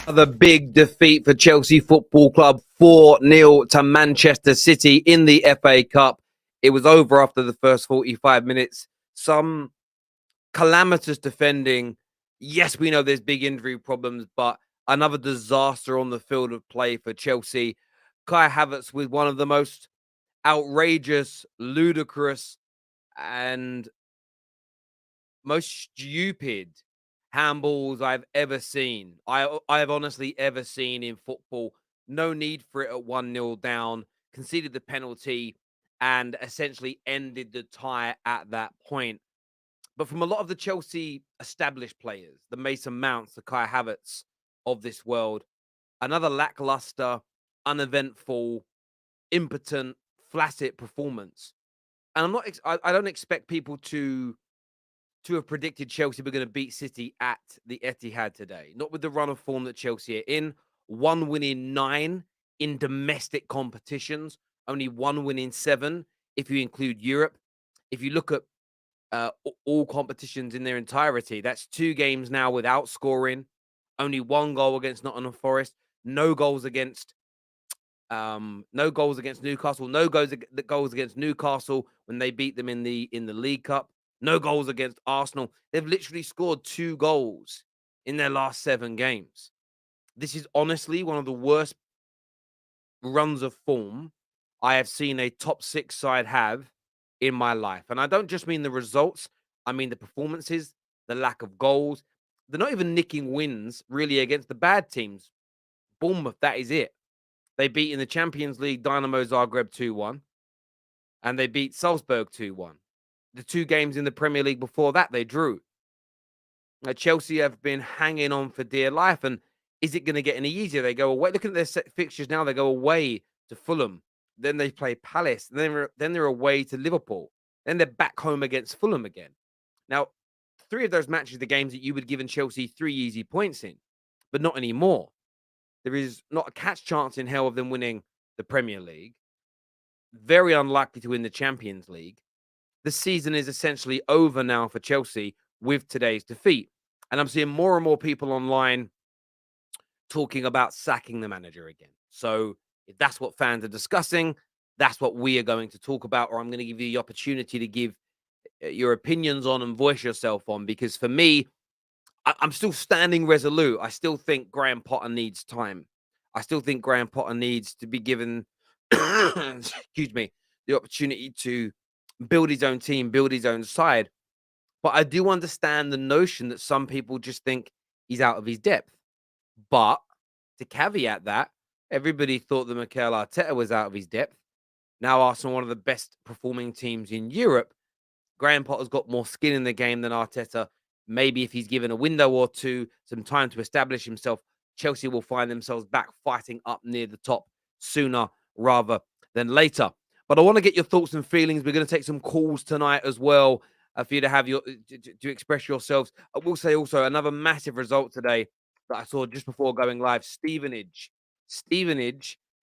The big defeat for Chelsea Football Club, 4-0 to Manchester City in the FA Cup. It was over after the first 45 minutes. Some calamitous defending. Yes, we know there's big injury problems, but another disaster on the field of play for Chelsea. Kai Havertz with one of the most outrageous, ludicrous, and most stupid handballs I've ever seen. I've honestly ever seen in football. No need for it at 1-0 down, conceded the penalty, and essentially ended the tie at that point. But from a lot of the Chelsea established players, the Mason Mounts, the Kai Havertz of this world, another lackluster, uneventful, impotent, flaccid performance. And I don't expect people to have predicted Chelsea were going to beat City at the Etihad today. Not with the run of form that Chelsea are in. 1 win in 9 in domestic competitions. Only 1 win in 7 if you include Europe. If you look at all competitions in their entirety, that's 2 games now without scoring. Only 1 goal against Nottingham Forest. No goals against Newcastle. No goals against Newcastle when they beat them in the League Cup. No goals against Arsenal. They've literally scored 2 goals in their last 7 games. This is honestly one of the worst runs of form I have seen a top 6 side have in my life. And I don't just mean the results. I mean the performances, the lack of goals. They're not even nicking wins really against the bad teams. Bournemouth, that is it. They beat in the Champions League Dynamo Zagreb 2-1. And they beat Salzburg 2-1. The 2 games in the Premier League before that, they drew. Now, Chelsea have been hanging on for dear life. And is it going to get any easier? They go away. Looking at their set fixtures now, they go away to Fulham. Then they play Palace. Then they're away to Liverpool. Then they're back home against Fulham again. Now, 3 of those matches are the games that you would have given Chelsea 3 easy points in, but not anymore. There is not a catch chance in hell of them winning the Premier League. Very unlikely to win the Champions League. The season is essentially over now for Chelsea with today's defeat. And I'm seeing more and more people online talking about sacking the manager again. So if that's what fans are discussing, that's what we are going to talk about, or I'm going to give you the opportunity to give your opinions on and voice yourself on. Because for me, I'm still standing resolute. I still think Graham Potter needs time. I still think Graham Potter needs to be given, excuse me, the opportunity to build his own team, build his own side. But I do understand the notion that some people just think he's out of his depth. But to caveat that, everybody thought that Mikel Arteta was out of his depth. Now Arsenal, one of the best performing teams in Europe. Graham Potter's got more skin in the game than Arteta. Maybe if he's given a window or two, some time to establish himself, Chelsea will find themselves back fighting up near the top sooner rather than later. But I want to get your thoughts and feelings. We're going to take some calls tonight as well for you to have to express yourselves. I will say also another massive result today that I saw just before going live. Stevenage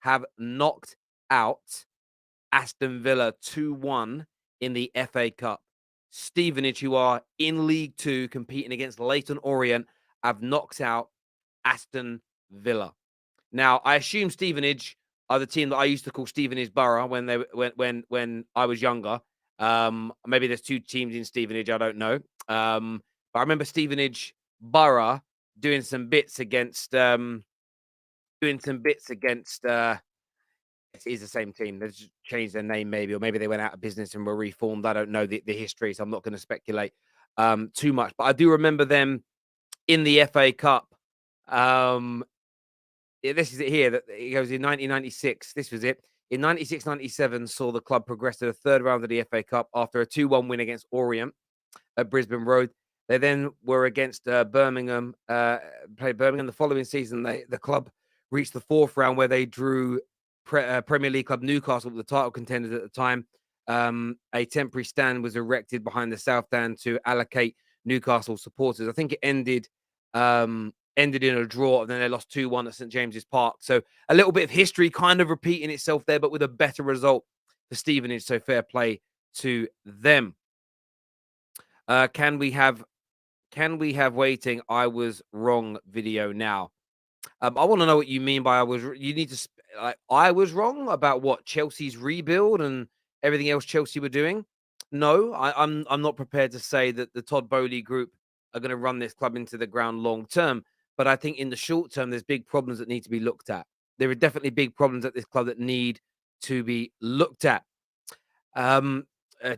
have knocked out Aston Villa 2-1 in the FA Cup. Stevenage, who are in League 2 competing against Leyton Orient, have knocked out Aston Villa. Now, I assume Stevenage are the team that I used to call Stevenage Borough when I was younger. Maybe there's 2 teams in Stevenage, I don't know. But I remember Stevenage Borough doing some bits against it is the same team. They've just changed their name, maybe, or maybe they went out of business and were reformed. I don't know the history, so I'm not going to speculate too much. But I do remember them in the FA Cup. This is it here. That it goes in 1996. This was it. In 96-97, saw the club progress to the 3rd round of the FA Cup after a 2-1 win against Orient at Brisbane Road. They then were against Birmingham, played Birmingham. The following season, the club reached the 4th round where they drew Premier League club Newcastle, the title contenders at the time. A temporary stand was erected behind the South Stand to allocate Newcastle supporters. I think it ended in a draw, and then they lost 2-1 at St James's Park. So a little bit of history kind of repeating itself there, but with a better result for Stevenage. So fair play to them. Can we have waiting? I was wrong video now. I want to know what you mean by you need to. Like, I was wrong about what Chelsea's rebuild and everything else Chelsea were doing. No, I'm not prepared to say that the Todd Bowley group are going to run this club into the ground long term. But I think in the short term, there's big problems that need to be looked at. There are definitely big problems at this club that need to be looked at. Um,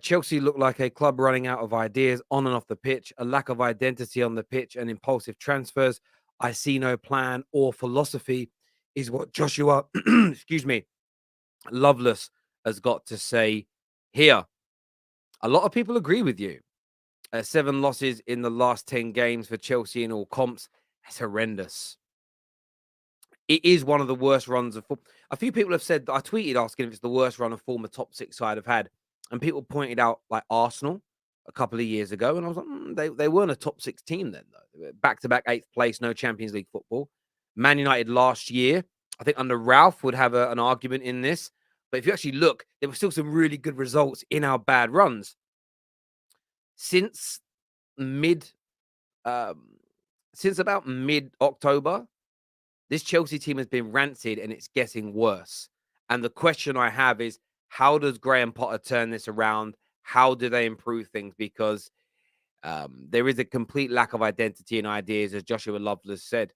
Chelsea look like a club running out of ideas on and off the pitch, a lack of identity on the pitch, and impulsive transfers. I see no plan or philosophy, is what Joshua, excuse me, Loveless has got to say here. A lot of people agree with you. 7 losses in the last 10 games for Chelsea in all comps. That's horrendous. It is one of the worst runs of football. A few people have said, I tweeted asking if it's the worst run a former top six side have had. And people pointed out like Arsenal a couple of years ago. And I was like, they weren't a top six team then, though. Back to back eighth place, no Champions League football. Man United last year, I think under Ralph would have an argument in this. But if you actually look, there were still some really good results in our bad runs. Since mid, um, since about mid October, this Chelsea team has been rancid and it's getting worse. And the question I have is, how does Graham Potter turn this around? How do they improve things? Because there is a complete lack of identity and ideas, as Joshua Lovelace said.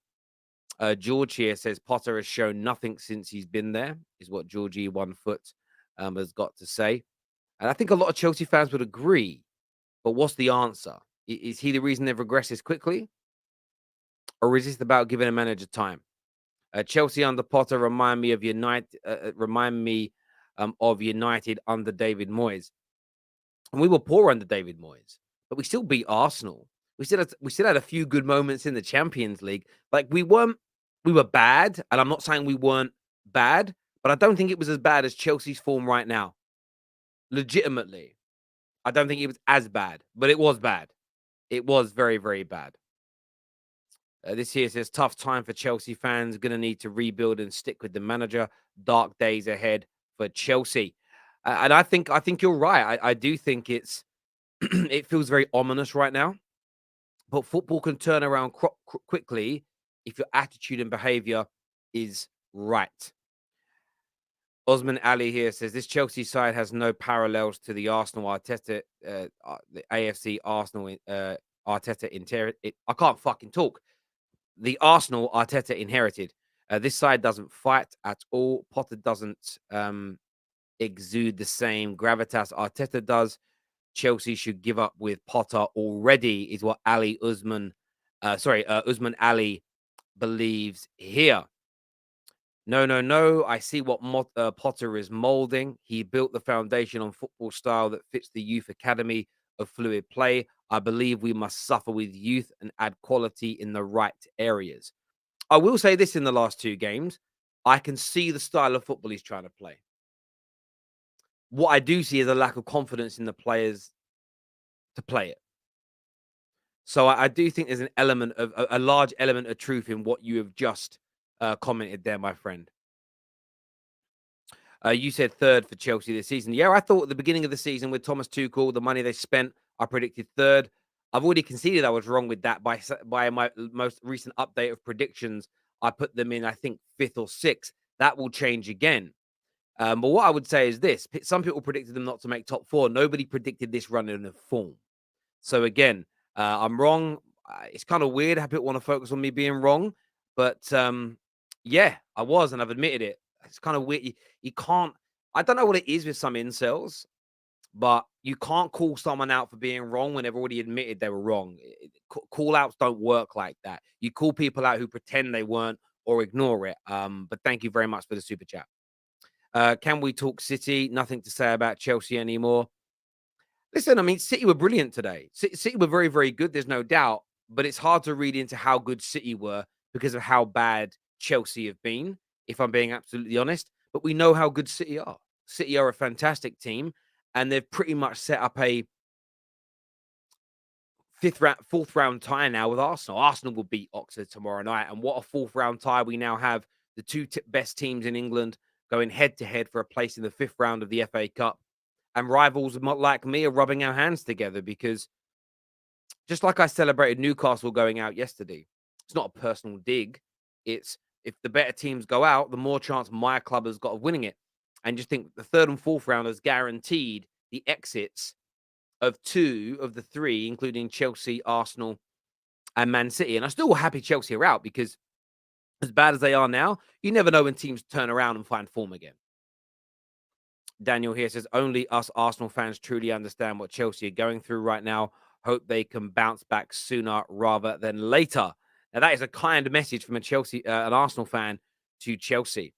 George here says Potter has shown nothing since he's been there, is what Georgie 1 foot has got to say. And I think a lot of Chelsea fans would agree. But what's the answer? Is he the reason they've regressed this quickly? Or is this about giving a manager time? Chelsea under Potter remind me of United. Of United under David Moyes, and we were poor under David Moyes, but we still beat Arsenal. We still had a few good moments in the Champions League. Like we were bad, and I'm not saying we weren't bad, but I don't think it was as bad as Chelsea's form right now. Legitimately, I don't think it was as bad, but it was bad. It was very, very bad. This here says tough time for Chelsea fans. Going to need to rebuild and stick with the manager. Dark days ahead for Chelsea, and I think you're right. I do think it feels very ominous right now. But football can turn around quickly if your attitude and behaviour is right. Osman Ali here says this Chelsea side has no parallels to the Arsenal Arteta, the AFC Arsenal Arteta. I can't fucking talk. The Arsenal Arteta inherited. This side doesn't fight at all. Potter doesn't exude the same gravitas Arteta does. Chelsea should give up with Potter already, is what Usman Ali believes here. No, no, no. I see what Potter is molding. He built the foundation on football style that fits the youth academy of fluid play. I believe we must suffer with youth and add quality in the right areas. I will say this in the last 2 games. I can see the style of football he's trying to play. What I do see is a lack of confidence in the players to play it. So I do think there's an element of a large element of truth in what you have just commented there, my friend. You said third for Chelsea this season. Yeah, I thought at the beginning of the season with Thomas Tuchel, the money they spent, I predicted third. I've already conceded I was wrong with that by my most recent update of predictions. I put them in, I think, fifth or sixth. That will change again. But what I would say is this: some people predicted them not to make top four. Nobody predicted this run in a form. So again, I'm wrong. It's kind of weird how people want to focus on me being wrong, but yeah, I was, and I've admitted it. It's kind of weird. You can't. I don't know what it is with some incels, but you can't call someone out for being wrong when they've already admitted they were wrong. Call outs don't work like that. You call people out who pretend they weren't or ignore it. But thank you very much for the super chat. Can we talk City? Nothing to say about Chelsea anymore. Listen, I mean, City were brilliant today. City were very, very good. There's no doubt, but it's hard to read into how good City were because of how bad Chelsea have been, if I'm being absolutely honest. But we know how good City are. City are a fantastic team, and they've pretty much set up a fourth round tie now with Arsenal. Arsenal will beat Oxford tomorrow night, and what a fourth round tie we now have. The two best teams in England going head to head for a place in the fifth round of the FA Cup. And rivals like me are rubbing our hands together because just like I celebrated Newcastle going out yesterday, it's not a personal dig. It's if the better teams go out, the more chance my club has got of winning it. And just think the third and fourth round has guaranteed the exits of two of the three, including Chelsea, Arsenal, and Man City. And I'm still happy Chelsea are out because as bad as they are now, you never know when teams turn around and find form again. Daniel here says, only us Arsenal fans truly understand what Chelsea are going through right now. Hope they can bounce back sooner rather than later. Now, that is a kind message from an Arsenal fan to Chelsea.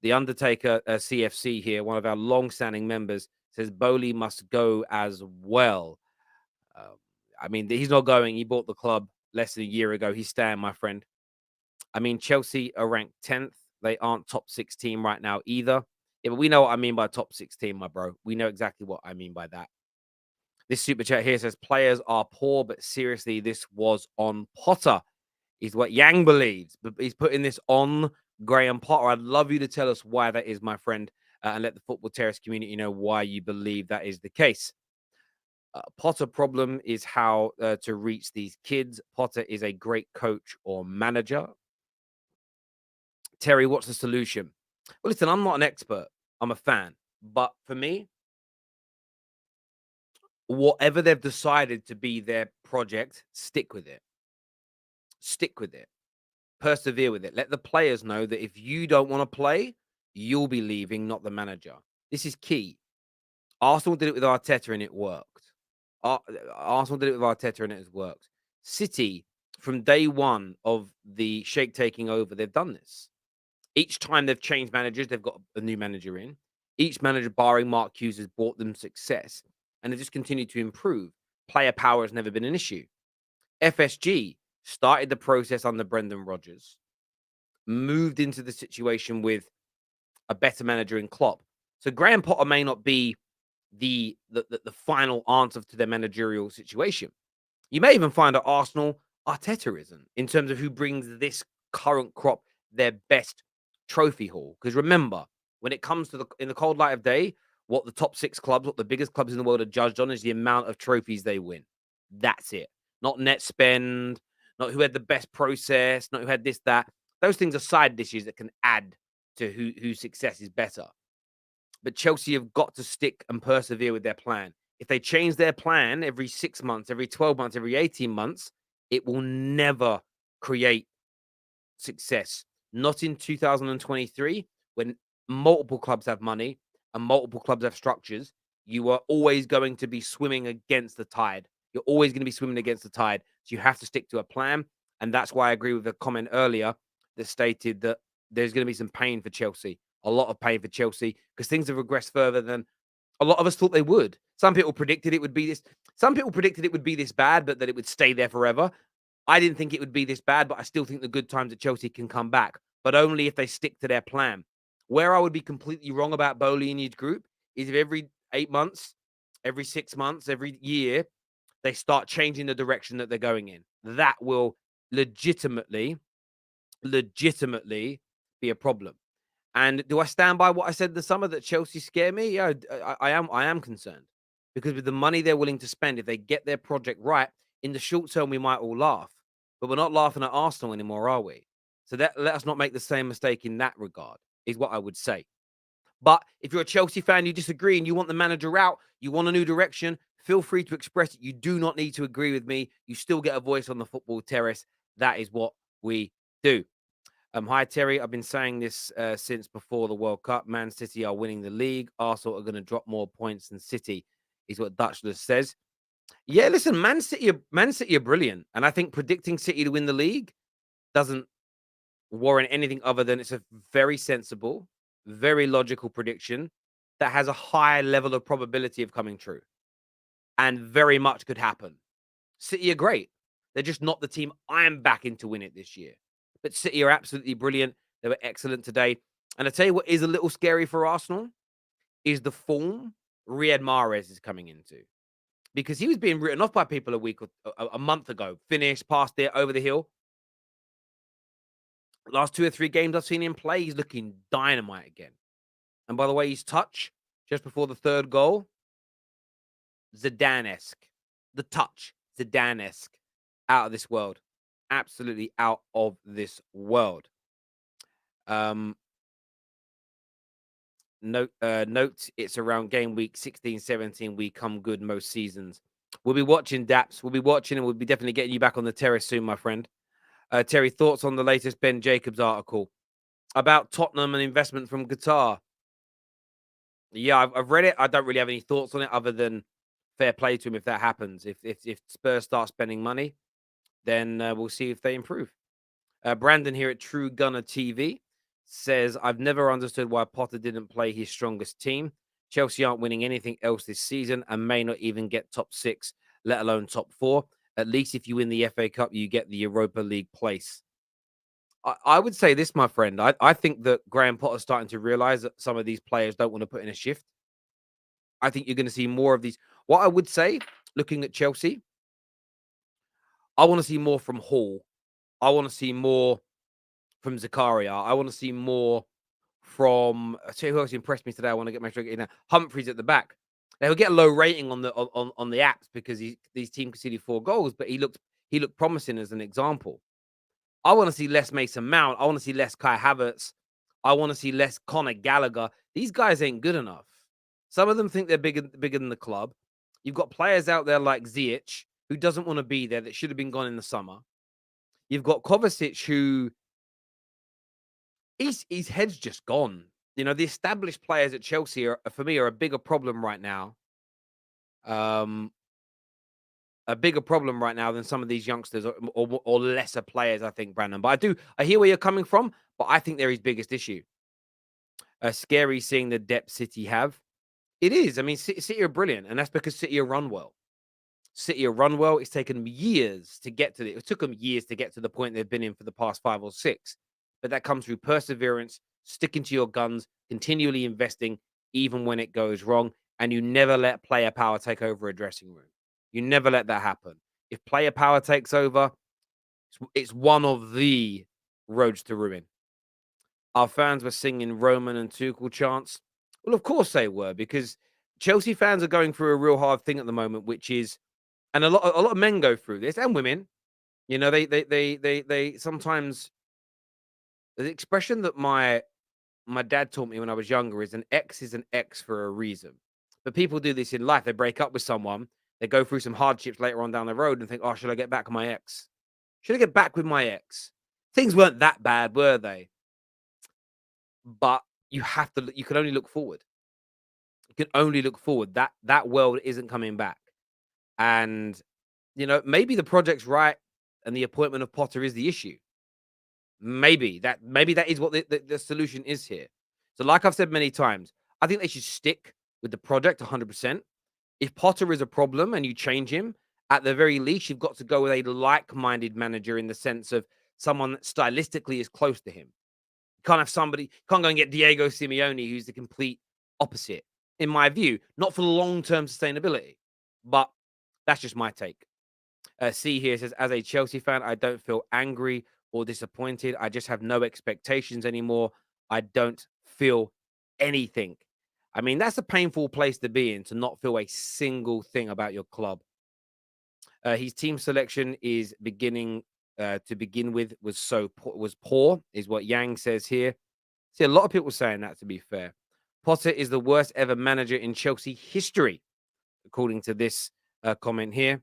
The Undertaker CFC here, one of our long-standing members, says Bowley must go as well. I mean, he's not going. He bought the club less than a year ago. He's staying, my friend. I mean, Chelsea are ranked 10th. They aren't top 6 team right now either. Yeah, but we know what I mean by top 6 team, my bro. We know exactly what I mean by that. This super chat here says players are poor, but seriously, this was on Potter. Is what Yang believes, but he's putting this on Graham Potter. I'd love you to tell us why that is, my friend, and let the Football Terrace community know why you believe that is the case. Potter problem is how to reach these kids. Potter is a great coach or manager. Terry, what's the solution? Well, listen, I'm not an expert. I'm a fan. But for me, whatever they've decided to be their project, stick with it. Stick with it. Persevere with it. Let the players know that if you don't want to play, you'll be leaving, not the manager. This is key. Arsenal did it with Arteta and it worked. Arsenal did it with Arteta and it has worked. City, from day one of the Sheikh taking over, they've done this. Each time they've changed managers, they've got a new manager in. Each manager, barring Mark Hughes, has brought them success. And they just continue to improve. Player power has never been an issue. FSG started the process under Brendan Rodgers, moved into the situation with a better manager in Klopp. So Graham Potter may not be the final answer to their managerial situation. You may even find at Arsenal, Arteta isn't in terms of who brings this current crop their best trophy haul. Because remember, when it comes to in the cold light of day, what the top 6 clubs, what the biggest clubs in the world are judged on is the amount of trophies they win. That's it. Not net spend, not who had the best process, not who had this, that. Those things are side dishes that can add to whose success is better. But Chelsea have got to stick and persevere with their plan. If they change their plan every 6 months, every 12 months, every 18 months, it will never create success. Not in 2023, when multiple clubs have money and multiple clubs have structures. You are always going to be swimming against the tide. You're always going to be swimming against the tide. So you have to stick to a plan. And that's why I agree with the comment earlier that stated that there's going to be some pain for Chelsea, a lot of pain for Chelsea, because things have regressed further than a lot of us thought they would. Some people predicted it would be this. Some people predicted it would be this bad, but that it would stay there forever. I didn't think it would be this bad, but I still think the good times at Chelsea can come back, but only if they stick to their plan. Where I would be completely wrong about Bowley and his group is if every 8 months, every 6 months, every year, they start changing the direction that they're going in. That will legitimately be a problem. And do I stand by what I said in the summer that Chelsea scare me? Yeah, I am concerned because with the money they're willing to spend, if they get their project right, in the short term we might all laugh, but we're not laughing at Arsenal anymore, are we? So that let us not make the same mistake in that regard, is what I would say. But if you're a Chelsea fan, you disagree and you want the manager out, you want a new direction, feel free to express it. You do not need to agree with me. You still get a voice on the football terrace. That is what we do. Hi, Terry. I've been saying this since before the World Cup. Man City are winning the league. Arsenal are going to drop more points than City, is what Dutchless says. Yeah, listen, Man City are brilliant. And I think predicting City to win the league doesn't warrant anything other than it's a very sensible, very logical prediction that has a high level of probability of coming true. And very much could happen. City are great. They're just not the team I'm backing to win it this year. But City are absolutely brilliant. They were excellent today. And I tell you what is a little scary for Arsenal is the form Riyad Mahrez is coming into. Because he was being written off by people a month ago. Finished, passed it, over the hill. Last 2 or 3 games I've seen him play, he's looking dynamite again. And by the way, his touch just before the 3rd goal, Zidane-esque. The touch, Zidane-esque. Out of this world. Absolutely out of this world. Um, note it's around game week 16, 17. We come good most seasons. We'll be watching Daps. We'll be watching and we'll be definitely getting you back on the terrace soon, my friend. Terry, thoughts on the latest Ben Jacobs article about Tottenham and investment from Qatar? Yeah, I've read it. I don't really have any thoughts on it other than fair play to him if that happens. If Spurs start spending money, then we'll see if they improve. Brandon here at True Gunner TV says, I've never understood why Potter didn't play his strongest team. Chelsea aren't winning anything else this season and may not even get top six, let alone top four. At least if you win the FA Cup, you get the Europa League place. I would say this, my friend. I think that Graham Potter's starting to realize that some of these players don't want to put in a shift. I think you're going to see more of these. What I would say, looking at Chelsea, I want to see more from Hall. I want to see more from Zakaria. I want to see more from. I tell you who else impressed me today. I want to get my sure in there. Humphreys at the back. They'll get a low rating on the apps because these team conceded 4 goals, but he looked promising as an example. I want to see less Mason Mount. I want to see less Kai Havertz. I want to see less Conor Gallagher. These guys ain't good enough. Some of them think they're bigger than the club. You've got players out there like Ziyech, who doesn't want to be there, that should have been gone in the summer. You've got Kovacic, who his head's just gone. You know, the established players at Chelsea are, for me, are a bigger problem right now. A bigger problem right now than some of these youngsters or lesser players, I think, Brandon. But I hear where you're coming from, but I think they're his biggest issue. Scary seeing the depth City have. It is. I mean, City are brilliant, and that's because City are run well. City are run well. It's taken them years to get to it. It took them years to get to the point they've been in for the past 5 or 6. But that comes through perseverance, sticking to your guns, continually investing, even when it goes wrong. And you never let player power take over a dressing room. You never let that happen. If player power takes over, it's one of the roads to ruin. Our fans were singing Roman and Tuchel chants. Well, of course they were, because Chelsea fans are going through a real hard thing at the moment, which is, and a lot of men go through this, and women. You know, they sometimes, the expression that my dad taught me when I was younger is, an ex is an ex for a reason. But people do this in life. They break up with someone, they go through some hardships later on down the road and think, oh, should I get back with my ex? Should I get back with my ex? Things weren't that bad, were they? But you can only look forward. You can only look forward. That world isn't coming back. And maybe the project's right and the appointment of Potter is the issue. Maybe that is what the solution is here. So, like I've said many times, I think they should stick with the project 100%. If Potter is a problem and you change him, at the very least, you've got to go with a like-minded manager, in the sense of someone that stylistically is close to him. You can't have somebody, can't go and get Diego Simeone, who's the complete opposite, in my view. Not for long-term sustainability, but that's just my take. C here says, as a Chelsea fan, I don't feel angry or disappointed. I just have no expectations anymore. I don't feel anything. I mean, that's a painful place to be in, to not feel a single thing about your club. His team selection is beginning to begin with was poor, is what Yang says here. See, a lot of people saying that, to be fair. Potter is the worst ever manager in Chelsea history, according to this comment here.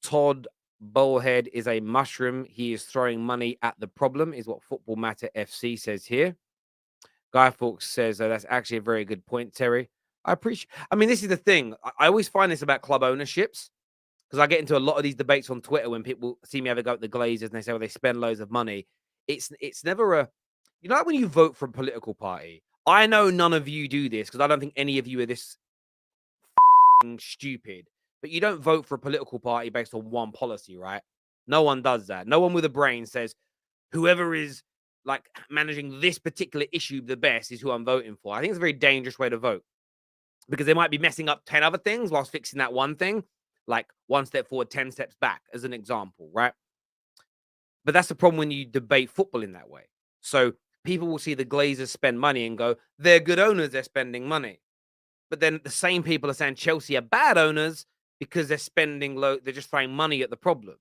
Todd Bullhead is a mushroom. He is throwing money at the problem, is what Football Matter FC says here. Guy Fawkes says, that's actually a very good point, Terry. I mean, this is the thing. I always find this about club ownerships, because I get into a lot of these debates on Twitter when people see me ever go at the Glazers and they say, well, they spend loads of money. It's never like when you vote for a political party. I know none of you do this, because I don't think any of you are this stupid. But you don't vote for a political party based on one policy, right? No one does that. No one with a brain says, whoever is like managing this particular issue the best is who I'm voting for. I think it's a very dangerous way to vote, because they might be messing up 10 other things whilst fixing that one thing, like 1 step forward, 10 steps back, as an example, right? But that's the problem when you debate football in that way. So people will see the Glazers spend money and go, they're good owners, they're spending money. But then the same people are saying Chelsea are bad owners because they're spending they're just throwing money at the problem.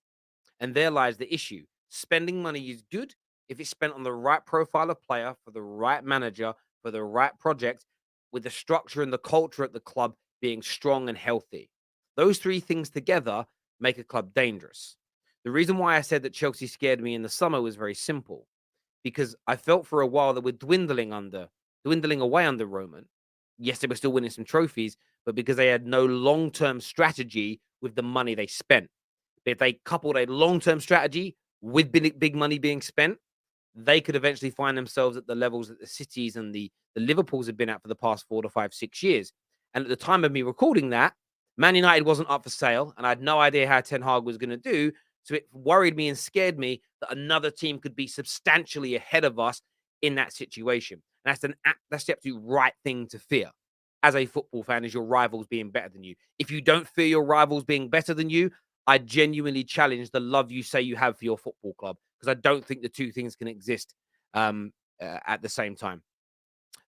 And there lies the issue. Spending money is good if it's spent on the right profile of player, for the right manager, for the right project, with the structure and the culture at the club being strong and healthy. Those three things together make a club dangerous. The reason why I said that Chelsea scared me in the summer was very simple, because I felt for a while that we're dwindling away under Roman. Yes, they were still winning some trophies, but because they had no long-term strategy with the money they spent. If they coupled a long-term strategy with big money being spent, they could eventually find themselves at the levels that the cities and the Liverpools have been at for the past 4 to 5, 6 years. And at the time of me recording that, Man United wasn't up for sale, and I had no idea how Ten Hag was going to do. So it worried me and scared me that another team could be substantially ahead of us in that situation. And that's the absolute right thing to fear as a football fan, is your rivals being better than you. If you don't fear your rivals being better than you, I genuinely challenge the love you say you have for your football club, because I don't think the two things can exist at the same time.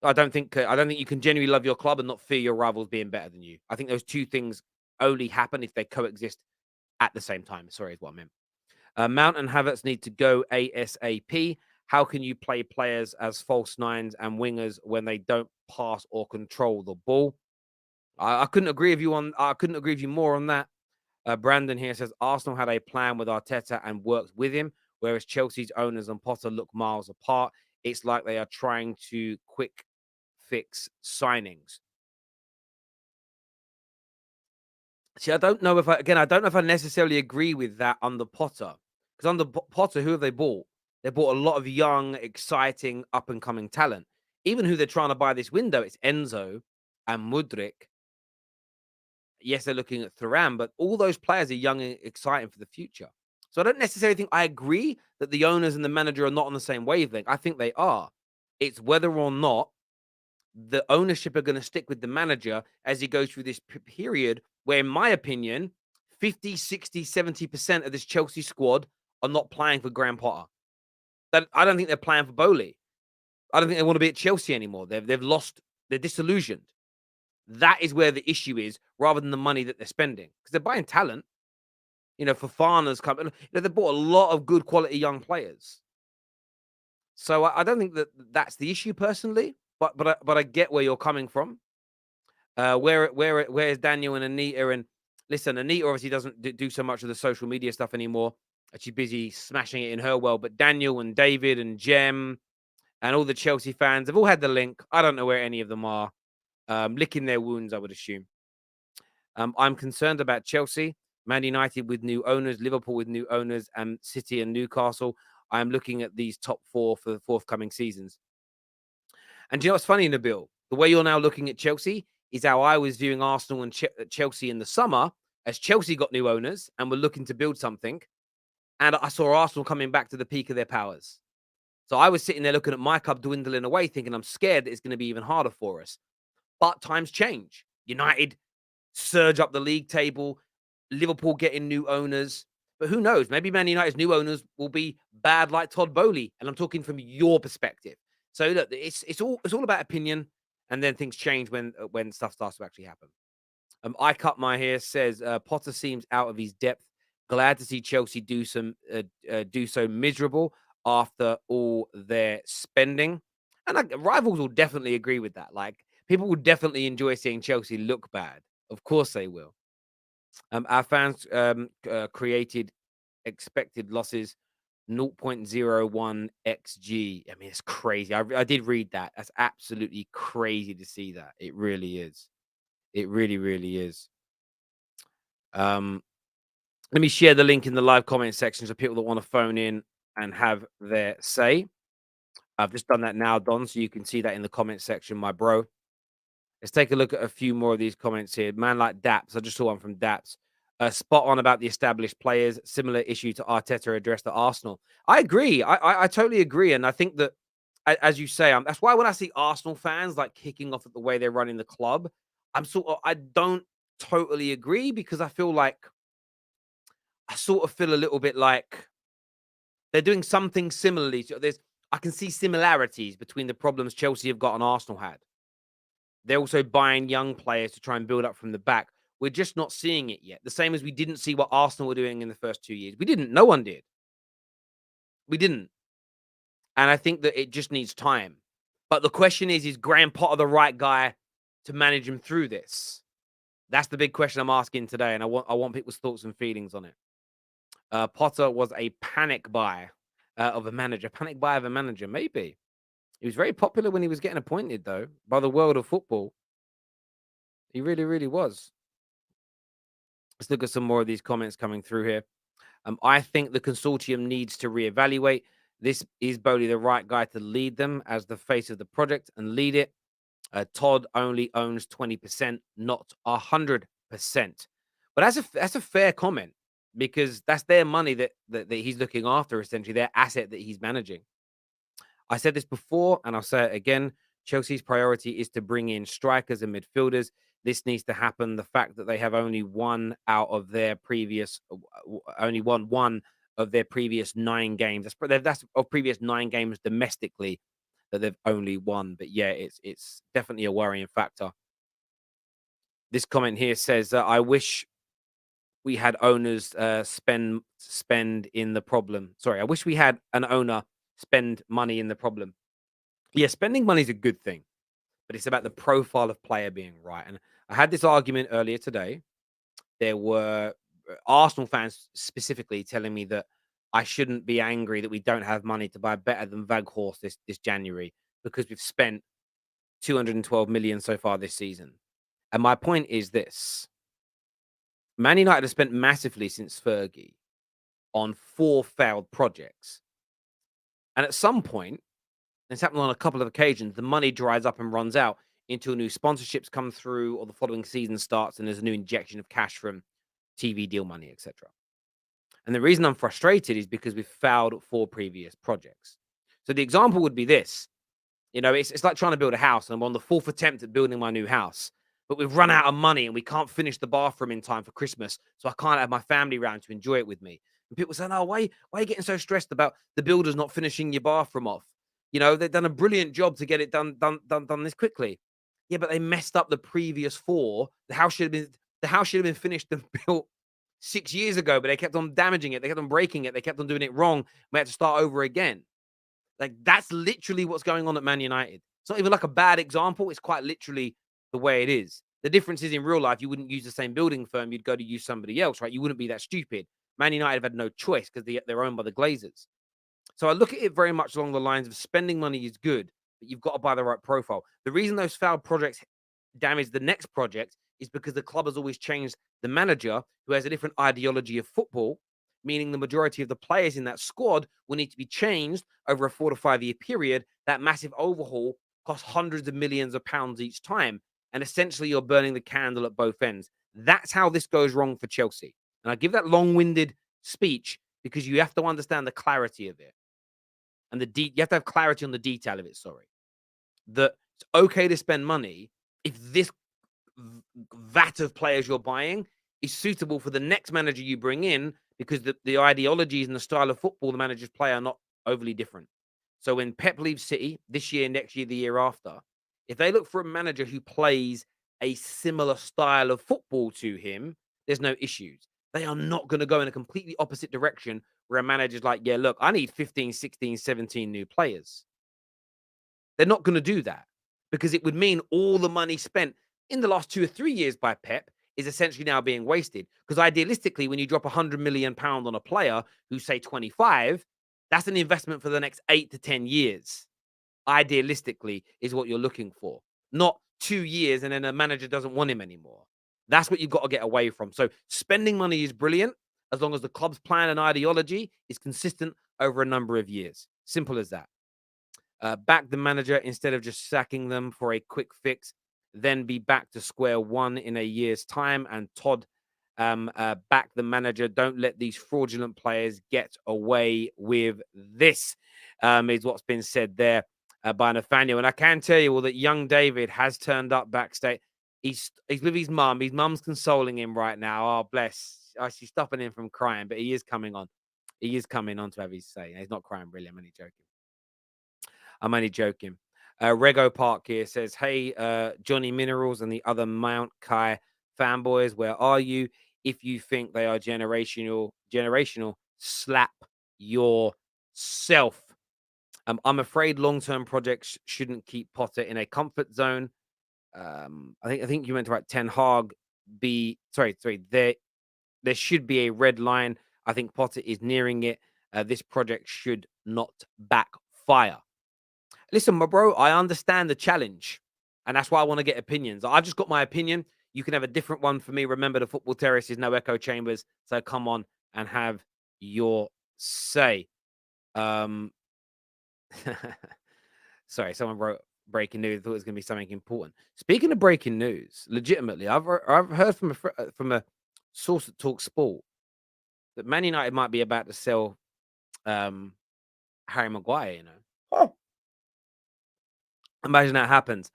I don't think you can genuinely love your club and not fear your rivals being better than you. I think those two things only happen if they coexist at the same time. Sorry, is what I meant. Mount and Havertz need to go ASAP. How can you play players as false nines and wingers when they don't pass or control the ball? I couldn't agree with you on. I couldn't agree with you more on that. Brandon here says Arsenal had a plan with Arteta and worked with him, whereas Chelsea's owners and Potter look miles apart. It's like they are trying to quick fix signings. See, I don't know if I necessarily agree with that under Potter. Because under Potter, who have they bought? They bought a lot of young, exciting, up and coming talent. Even who they're trying to buy this window, it's Enzo and Mudrik. Yes, they're looking at Thuram, but all those players are young and exciting for the future. So I don't necessarily think I agree that the owners and the manager are not on the same wavelength. I think they are. It's whether or not the ownership are going to stick with the manager as he goes through this period where, in my opinion, 50, 60, 70% of this Chelsea squad are not playing for Graham Potter. That I don't think they're playing for Bowley. I don't think they want to be at Chelsea anymore. They've lost, they're disillusioned. That is where the issue is, rather than the money that they're spending. Because they're buying talent. Fofana's coming. They bought a lot of good quality young players. So I don't think that that's the issue personally, but I get where you're coming from. Where's Daniel and Anita? And listen, Anita obviously doesn't do so much of the social media stuff anymore. She's busy smashing it in her world. But Daniel and David and Jem and all the Chelsea fans have all had the link. I don't know where any of them are. Licking their wounds, I would assume. I'm concerned about Chelsea, Man United with new owners, Liverpool with new owners, and City and Newcastle. I'm looking at these top four for the forthcoming seasons. And do you know what's funny, Nabil? The way you're now looking at Chelsea is how I was viewing Arsenal and Chelsea in the summer, as Chelsea got new owners and were looking to build something. And I saw Arsenal coming back to the peak of their powers. So I was sitting there looking at my club dwindling away, thinking I'm scared that it's going to be even harder for us. But times change. United surge up the league table, Liverpool getting new owners. But who knows? Maybe Man United's new owners will be bad like Todd Bowley. And I'm talking from your perspective. So look, it's all about opinion, and then things change when stuff starts to actually happen. I cut my hair says Potter seems out of his depth. Glad to see Chelsea do so miserable after all their spending, and rivals will definitely agree with that. Like, people will definitely enjoy seeing Chelsea look bad. Of course they will. Our fans created expected losses 0.01 xg. I mean, it's crazy. I did read that. That's absolutely crazy to see that. It really is. It really, really is. Let me share the link in the live comment section so people that want to phone in and have their say. I've just done that now, Don, so you can see that in the comment section, my bro. Let's take a look at a few more of these comments here. Man like Daps. I just saw one from Daps. Spot on about the established players. Similar issue to Arteta addressed at Arsenal. I agree. I totally agree. And I think that, as you say, that's why when I see Arsenal fans like kicking off at the way they're running the club, I don't totally agree, because I sort of feel a little bit like they're doing something similarly. I can see similarities between the problems Chelsea have got and Arsenal had. They're also buying young players to try and build up from the back. We're just not seeing it yet. The same as we didn't see what Arsenal were doing in the first 2 years. We didn't. No one did. We didn't. And I think that it just needs time. But the question is Graham Potter the right guy to manage him through this? That's the big question I'm asking today, and I want people's thoughts and feelings on it. Potter was a panic buy of a manager. Panic buy of a manager, maybe. He was very popular when he was getting appointed, though, by the world of football. He really, really was. Let's look at some more of these comments coming through here. I think the consortium needs to reevaluate. This is Bowley the right guy to lead them as the face of the project and lead it. Todd only owns 20%, not 100%. But that's a fair comment because that's their money that he's looking after, essentially their asset that he's managing. I said this before, and I'll say it again. Chelsea's priority is to bring in strikers and midfielders. This needs to happen. The fact that they have only won out of their previous, only won one of their previous 9 games. That's of previous 9 games domestically that they've only won. But yeah, it's definitely a worrying factor. This comment here says, "I wish we had owners spend in the problem." Sorry, I wish we had an owner spend money in the problem. Yeah, spending money is a good thing, but it's about the profile of player being right. And I had this argument earlier today. There were Arsenal fans specifically telling me that I shouldn't be angry that we don't have money to buy better than Vaghorst this January because we've spent 212 million so far this season. And my point is this: Man United have spent massively since Fergie on 4 failed projects, and at some point, it's happened on a couple of occasions. The money dries up and runs out until new sponsorships come through or the following season starts and there's a new injection of cash from TV deal money, etc. And the reason I'm frustrated is because we've failed 4 previous projects. So the example would be this. It's like trying to build a house, and I'm on the 4th attempt at building my new house, but we've run out of money and we can't finish the bathroom in time for Christmas, so I can't have my family around to enjoy it with me. And people say, "No, why are you getting so stressed about the builders not finishing your bathroom off? They've done a brilliant job to get it done this quickly." Yeah, but they messed up the previous 4. The house should have been finished and built 6 years ago, but they kept on damaging it. They kept on breaking it. They kept on doing it wrong. We had to start over again. Like, that's literally what's going on at Man United. It's not even like a bad example. It's quite literally the way it is. The difference is in real life, you wouldn't use the same building firm. You'd go to use somebody else, right? You wouldn't be that stupid. Man United have had no choice because they're owned by the Glazers. So I look at it very much along the lines of spending money is good, but you've got to buy the right profile. The reason those failed projects damage the next project is because the club has always changed the manager who has a different ideology of football, meaning the majority of the players in that squad will need to be changed over a 4 to 5 year period. That massive overhaul costs hundreds of millions of pounds each time. And essentially, you're burning the candle at both ends. That's how this goes wrong for Chelsea. And I give that long winded speech because you have to understand the clarity of it. And you have to have clarity on the detail of it. Sorry. That it's okay to spend money if this vat of players you're buying is suitable for the next manager you bring in because the ideologies and the style of football the managers play are not overly different. So when Pep leaves City this year, next year, the year after, if they look for a manager who plays a similar style of football to him, there's no issues. They are not going to go in a completely opposite direction where a manager's like, yeah, look, I need 15, 16, 17 new players. They're not going to do that because it would mean all the money spent in the last 2 or 3 years by Pep is essentially now being wasted. Because idealistically, when you drop £100 million on a player who's say 25, that's an investment for the next 8 to 10 years. Idealistically, is what you're looking for, not 2 years and then a manager doesn't want him anymore. That's what you've got to get away from. So spending money is brilliant as long as the club's plan and ideology is consistent over a number of years. Simple as that. Back the manager instead of just sacking them for a quick fix, then be back to square one in a year's time. And Todd, back the manager. Don't let these fraudulent players get away with this, is what's been said there by Nathaniel. And I can tell you all that young David has turned up backstage. He's with his mum. His mum's consoling him right now. Oh, bless. Oh, she's stopping him from crying, but he is coming on. He is coming on to have his say. He's not crying, really. I'm only joking. Rego Park here says, "Hey, Johnny Minerals and the other Mount Kai fanboys, where are you? If you think they are generational, slap your self. I'm afraid long-term projects shouldn't keep Potter in a comfort zone. I think you meant to write Ten Hag be sorry. There should be a red line. I think Potter is nearing it. This project should not backfire. Listen, my bro, I understand the challenge, and that's why I want to get opinions. I've just got my opinion. You can have a different one for me. Remember, the football terrace is no echo chambers, so come on and have your say. Um, sorry, someone wrote breaking news. Thought it was going to be something important. Speaking of breaking news, legitimately, I've heard from a source that talks sport that Man United might be about to sell um, Harry Maguire. Oh, Imagine that happens.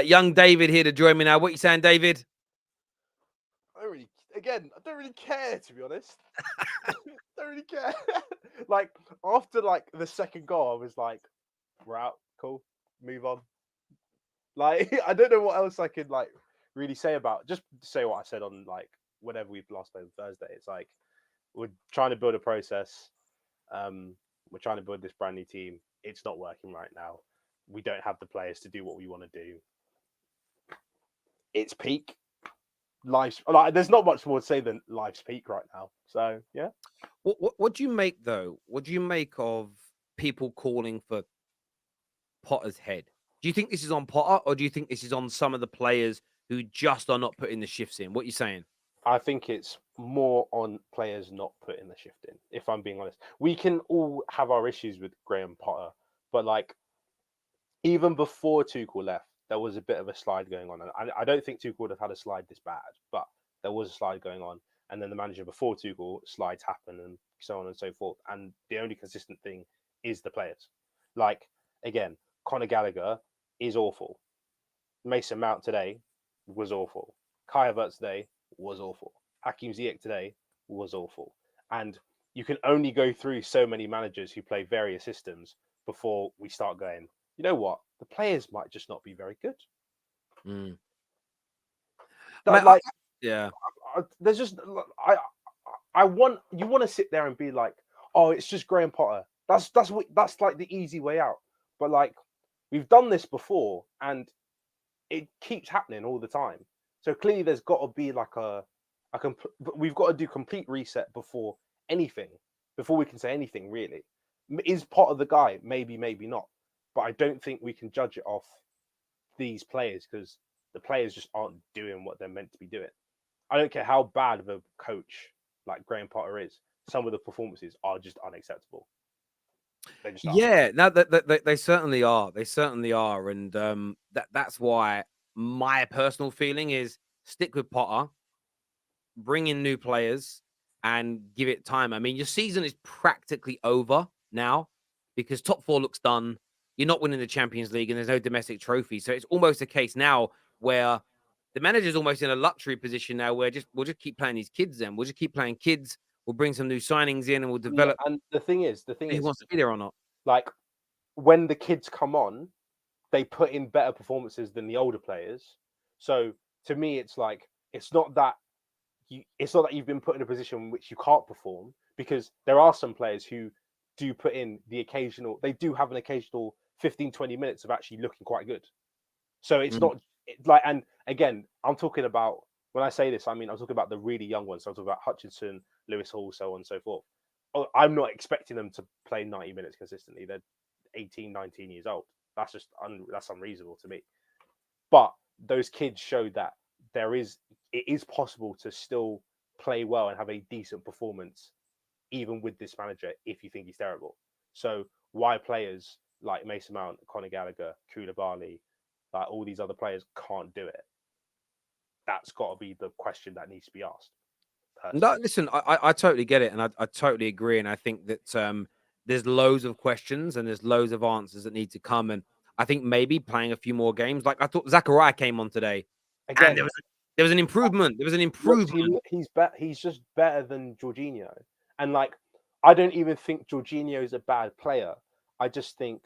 Young David here to join me now. What you saying, David? I don't really care, to be honest. Don't really care. Like after like the second goal, I was like, "We're out, cool, move on." Like I don't know what else I could like really say about. Just say what I said on like whenever we last played on Thursday. It's like we're trying to build a process. Um, we're trying to build this brand new team. It's not working right now. We don't have the players to do what we want to do. It's peak. Life's like there's not much more to say than life's peak right now. So yeah. What do you make though? What do you make of people calling for Potter's head? Do you think this is on Potter, or do you think this is on some of the players who just are not putting the shifts in? What are you saying? I think it's more on players not putting the shift in. If I'm being honest, we can all have our issues with Graham Potter, but like even before Tuchel left, there was a bit of a slide going on, and I don't think Tuchel would have had a slide this bad, but there was a slide going on, and then the manager before Tuchel slides happen, and so on and so forth. And the only consistent thing is the players. Like again, Conor Gallagher is awful. Mason Mount today was awful. Kai Havertz today was awful. Hakim Ziyech today was awful. And you can only go through so many managers who play various systems before we start going, you know what? The players might just not be very good. Mm. That, I, like, yeah, there's just I want you want to sit there and be like, oh, it's just Graham Potter. That's like the easy way out. But like, we've done this before, and it keeps happening all the time. So clearly, there's got to be like we've got to do complete reset before anything, before we can say anything really. Is Potter the guy? Maybe, maybe not. But I don't think we can judge it off these players because the players just aren't doing what they're meant to be doing. I don't care how bad of a coach like Graham Potter is. Some of the performances are just unacceptable. They just are. yeah. No, they certainly are. They certainly are, and that's why my personal feeling is stick with Potter, bring in new players, and give it time. I mean, your season is practically over now because top four looks done. You're not winning the Champions League, and there's no domestic trophy. So it's almost a case now where the manager's almost in a luxury position now, where we'll just keep playing these kids. Then we'll just keep playing kids. We'll bring some new signings in, and we'll Yeah, develop and the thing who is, wants to be there or not. like when the kids come on, they put in better performances than the older players. So to me, it's like it's not that you've been put in a position in which you can't perform because there are some players who do put in they do have an occasional 15, 20 minutes of actually looking quite good. So it's Mm. not like, and again, I'm talking about, when I say this, I mean, I'm talking about the really young ones. So I'm talking about Hutchinson, Lewis Hall, so on and so forth. I'm not expecting them to play 90 minutes consistently. They're 18, 19 years old. That's unreasonable to me. But those kids showed that it is possible to still play well and have a decent performance even with this manager if you think he's terrible. So why players like Mason Mount, Conor Gallagher, Koulibaly, like all these other players can't do it? That's got to be the question that needs to be asked. No, Personally, listen, I totally get it, and I totally agree, and I think that there's loads of questions and there's loads of answers that need to come, and I think maybe playing a few more games. Like I thought, Zachariah came on today, and again, there was an improvement. There was an looks improvement. he's just better than Jorginho, and like I don't even think Jorginho is a bad player. I just think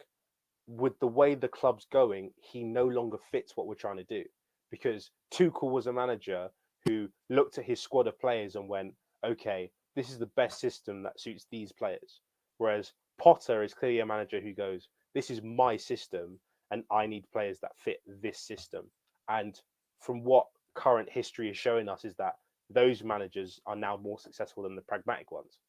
with the way the club's going, he no longer fits what we're trying to do. Because Tuchel was a manager who looked at his squad of players and went, okay, this is the best system that suits these players. Whereas Potter is clearly a manager who goes, "This is my system, and I need players that fit this system." And from what current history is showing us, is that those managers are now more successful than the pragmatic ones,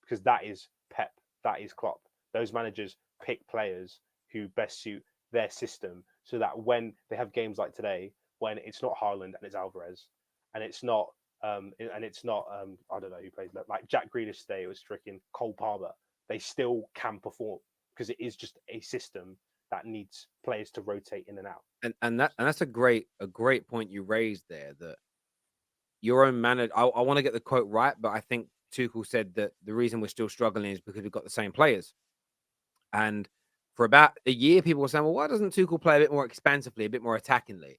because that is Pep, that is Klopp. Those managers pick players who best suit their system, so that when they have games like today, when it's not Haaland and it's Alvarez, and it's not I don't know who plays that, like Jack Grealish today, it was freaking Cole Palmer. They still can perform because it is just a system that needs players to rotate in and out. And that's a great point you raised there. That your own manager. I want to get the quote right, but I think Tuchel said that the reason we're still struggling is because we've got the same players. And for about a year, people were saying, "Well, why doesn't Tuchel play a bit more expansively, a bit more attackingly?"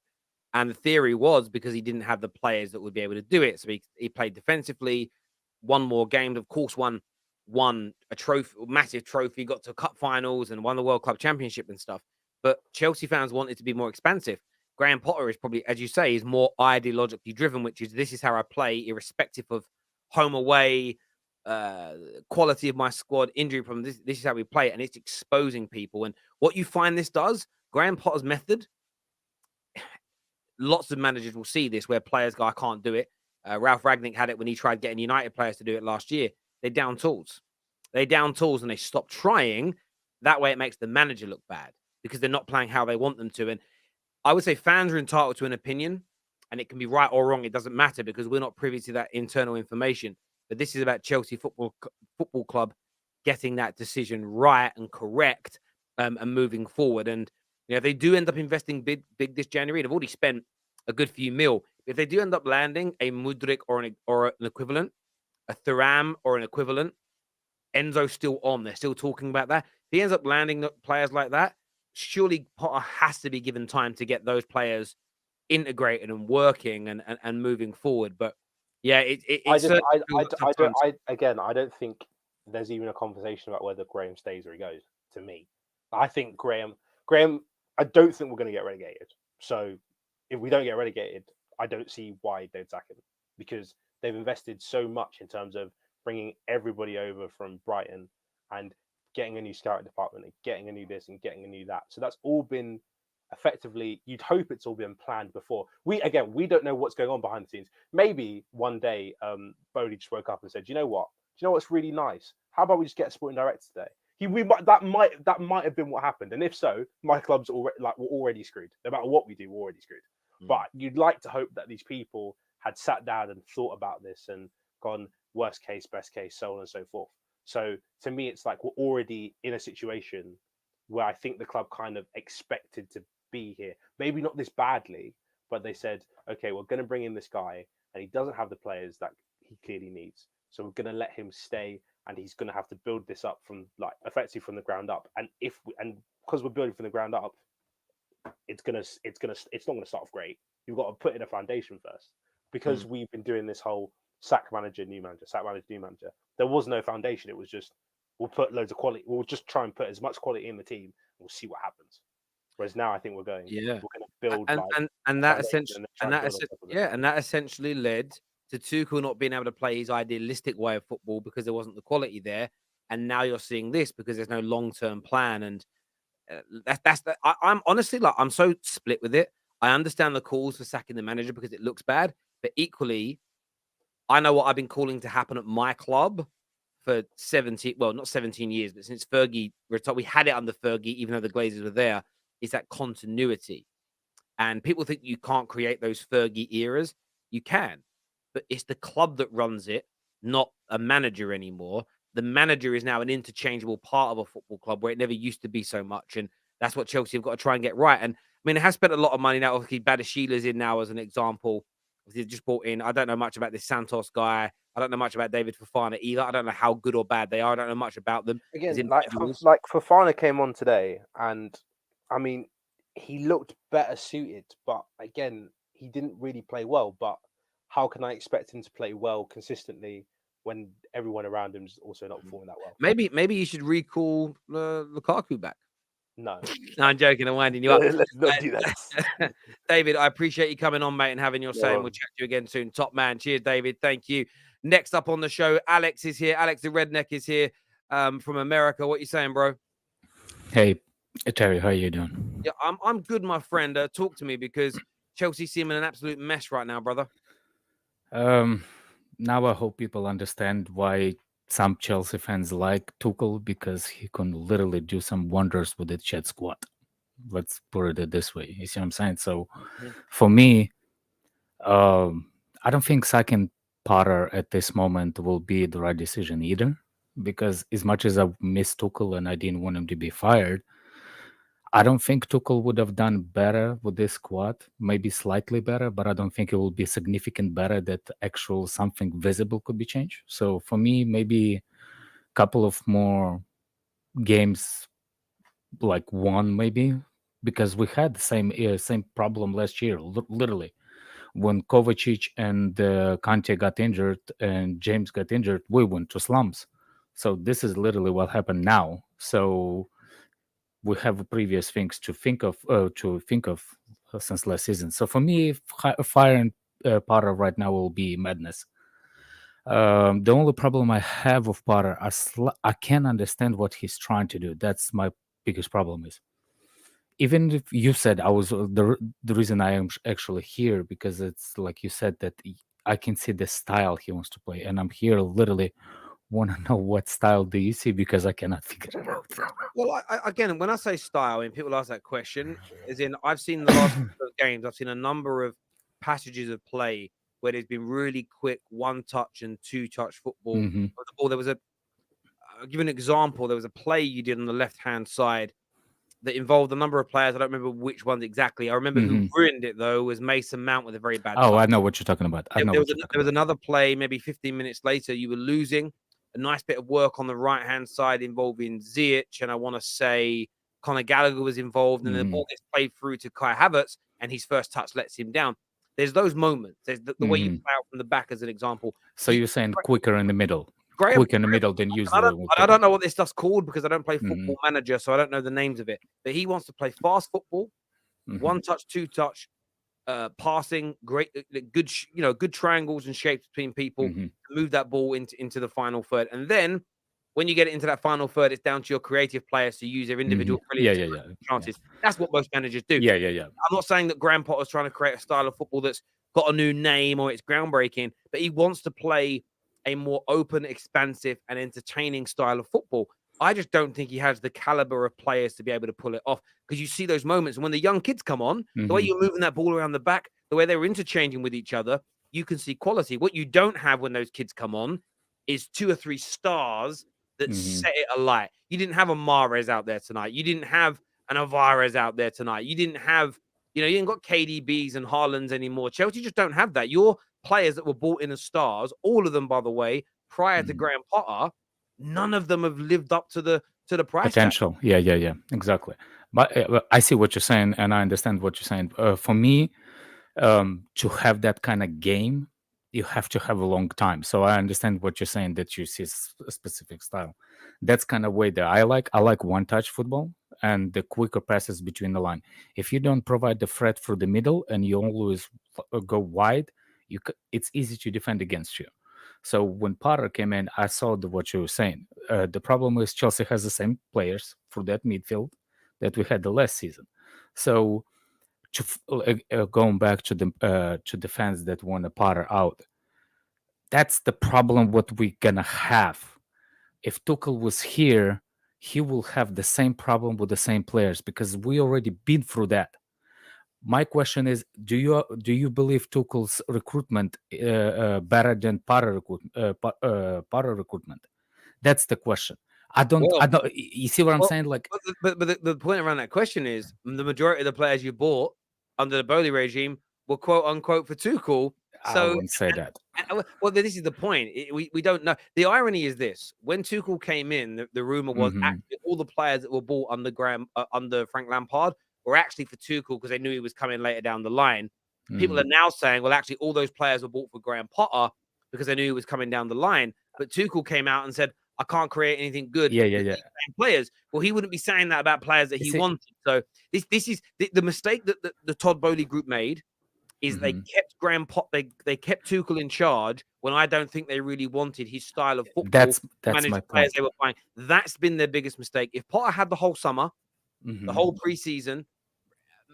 And the theory was because he didn't have the players that would be able to do it. So he played defensively, won more games, of course, won a trophy, massive trophy, got to cup finals and won the World Club Championship and stuff. But Chelsea fans wanted to be more expansive. Graham Potter is probably, as you say, is more ideologically driven, which is this is how I play, irrespective of home away, quality of my squad, injury problems. This is how we play, and it's exposing people. And what you find this does, Graham Potter's method, lots of managers will see this where players go, I can't do it. Ralph Ragnick had it when he tried getting United players to do it last year. They down tools. They down tools and they stop trying. That way it makes the manager look bad because they're not playing how they want them to. And I would say fans are entitled to an opinion, and it can be right or wrong. It doesn't matter because we're not privy to that internal information. But this is about Chelsea Football Club getting that decision right and correct, and moving forward. And if they do end up investing big this January, they've already spent a good few mil. If they do end up landing a Mudryk or an equivalent, a Thuram or an equivalent, Enzo's still on. They're still talking about that. If he ends up landing players like that, surely Potter has to be given time to get those players integrated and working and moving forward. But yeah, I don't think there's even a conversation about whether Graham stays or he goes. To me, I think Graham. I don't think we're going to get relegated. So if we don't get relegated, I don't see why they'd sack him, because they've invested so much in terms of bringing everybody over from Brighton and getting a new scouting department and getting a new this and getting a new that. So that's all been effectively, you'd hope it's all been planned before. We don't know what's going on behind the scenes. Maybe one day Bodie just woke up and said, you know what? Do you know what's really nice? How about we just get a sporting director today? That might have been what happened. And if so, my club's already we're already screwed. No matter what we do, we're already screwed. But you'd like to hope that these people had sat down and thought about this and gone worst case, best case, so on and so forth. So to me, it's like we're already in a situation where I think the club kind of expected to be here. Maybe not this badly, but they said, okay, we're going to bring in this guy and he doesn't have the players that he clearly needs. So we're going to let him stay and he's going to have to build this up from effectively from the ground up. And because we're building from the ground up, it's not going to start off great. You've got to put in a foundation first, because we've been doing this whole sack manager, new manager, sack manager, new manager. There was no foundation. It was just, we'll put loads of quality. We'll just try and put as much quality in the team. We'll see what happens. Whereas now I think we're going to build that essentially led to Tuchel not being able to play his idealistic way of football because there wasn't the quality there. And now you're seeing this because there's no long-term plan. And I'm honestly I'm so split with it. I understand the calls for sacking the manager because it looks bad, but equally, I know what I've been calling to happen at my club for not 17 years, but since Fergie retired. We had it under Fergie, even though the Glazers were there. Is that continuity. And people think you can't create those Fergie eras. You can, but it's the club that runs it, not a manager anymore. The manager is now an interchangeable part of a football club where it never used to be so much. And that's what Chelsea have got to try and get right. And I mean, it has spent a lot of money now. Obviously, Badashili's in now as an example. They just brought in, I don't know much about this Santos guy. I don't know much about David Fofana either. I don't know how good or bad they are. I don't know much about them. Again, Fofana came on today, and I mean, he looked better suited, but again, he didn't really play well. But how can I expect him to play well consistently when everyone around him is also not performing that well? Maybe you should recall Lukaku back. No, I'm joking. I'm winding you up. Let's not do that. David, I appreciate you coming on, mate, and having your say. And we'll chat to you again soon. Top man. Cheers, David. Thank you. Next up on the show, Alex is here. Alex the Redneck is here. from America. What you saying, bro? Hey, Terry, how you doing? Yeah, I'm good, my friend. Talk to me because Chelsea seem in an absolute mess right now, brother. Um, Now I hope people understand why some Chelsea fans like Tuchel because he can literally do some wonders with the Chet squad. Let's put it this way. You see what I'm saying? So, Mhm. for me, I don't think sacking Potter at this moment will be the right decision either. Because as much as I miss Tuchel and I didn't want him to be fired, I don't think Tuchel would have done better with this squad. Maybe slightly better, but I don't think it will be significant better that actual something visible could be changed. So for me, maybe a couple of more games, like one maybe, because we had the same problem last year, literally. When Kovacic and Kante got injured and James got injured, we went to slums. So this is literally what happened now. So we have previous things to think of since last season. So for me, firing Potter right now will be madness. The only problem I have with Potter, I can understand what he's trying to do. That's my biggest problem. Is even if you said I was the reason I am actually here because it's like you said that I can see the style he wants to play, and I'm here literally want to know what style do you see because I cannot figure it out. Well, again, when I say style, and people ask that question, as in I've seen the last couple of games, I've seen a number of passages of play where there's been really quick one touch and two touch football. Hmm. Or there was I'll give you an example. There was a play you did on the left hand side that involved a number of players. I don't remember which ones exactly. I remember who Hmm. ruined it though was Mason Mount with a very bad Oh, touch. I know what you're talking about. I There, know there what was you're talking there was about. another play, maybe 15 minutes later, you were losing. A nice bit of work on the right hand side involving Ziyech, and I want to say Conor Gallagher was involved, and then the Hmm. ball gets played through to Kai Havertz, and his first touch lets him down. There's those moments. There's the way you Hmm. play out from the back as an example. So you're saying quicker in the middle, Graham, quicker in the middle than I usually don't, will I put don't it. know what this stuff's called because I don't play Hmm. football manager, so I don't know the names of it. But he wants to play fast football, Hmm. one touch, two touch, passing, great, good, good triangles and shapes between people Hmm. to move that ball into the final third. And then when you get it into that final third, it's down to your creative players to use their Hmm. individual Yeah, brilliance to yeah, create yeah, yeah, chances. That's what most managers do. yeah, yeah, yeah. I'm not saying that Graham Potter's trying to create a style of football that's got a new name or it's groundbreaking, but he wants to play a more open, expansive, and entertaining style of football. I just don't think he has the caliber of players to be able to pull it off because you see those moments. And when the young kids come on, the way Hmm. you're moving that ball around the back, the way they're interchanging with each other, you can see quality. What you don't have when those kids come on is two or three stars that Hmm. set it alight. You didn't have a Mahrez out there tonight. You didn't have an Alvarez out there tonight. You didn't have, you didn't got KDBs and Haalands anymore. Chelsea just don't have that. Your players that were bought in as stars, all of them, by the way, prior to Hmm. Graham Potter, none of them have lived up to the price tag. Potential. Yeah, yeah, yeah. Exactly. But I see what you're saying, and I understand what you're saying. For me, to have that kind of game, you have to have a long time. So I understand what you're saying that you see a specific style. That's kind of way that I like. I like one touch football and the quicker passes between the line. If you don't provide the threat through the middle and you always go wide, it's easy to defend against you. So when Potter came in, I saw what you were saying. The problem is Chelsea has the same players for that midfield that we had the last season. So going back to the fans that want a Potter out, that's the problem. What we gonna have if Tuchel was here, he will have the same problem with the same players because we already been through that. My question is, do you believe Tuchel's recruitment better than Potter recruitment? That's the question. I don't. I Well, don't. You see what I'm well, saying? Like, but the point around that question is the majority of the players you bought under the Bowley regime were quote unquote for Tuchel. I So, wouldn't say that. well, this is the point. We don't know. The irony is this: when Tuchel came in, the rumor was Hmm. actually all the players that were bought under Frank Lampard were actually for Tuchel because they knew he was coming later down the line. People Hmm. are now saying, well, actually, all those players were bought for Graham Potter because they knew he was coming down the line. But Tuchel came out and said, I can't create anything good Yeah, yeah, with yeah. these same players. Well, he wouldn't be saying that about players that You he see, wanted. So this is the mistake that the Todd Bowley group made is they kept Graham Potter, they kept Tuchel in charge when I don't think they really wanted his style of football. That's manage my the players point. they were buying. That's been their biggest mistake. If Potter had the whole summer, the whole preseason,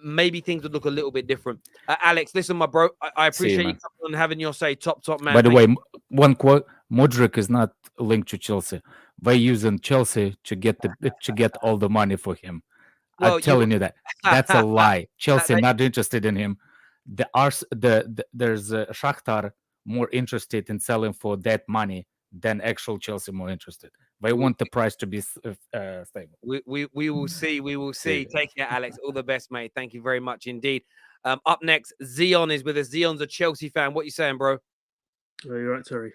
maybe things would look a little bit different. Alex, listen, my bro, I appreciate you coming on and having your say. Top man. By the way, one quote: Modric is not linked to Chelsea. They're using Chelsea to get all the money for him. Well, I'm telling you that that's a lie. Chelsea not interested in him. There's Shakhtar more interested in selling for that money than actual Chelsea more interested. They want the price to be stable. We will see. We will see. Take care, Alex. All the best, mate. Thank you very much indeed. Up next, Zion is with us. Zion's a Chelsea fan. What you saying, bro? You're right, Terry.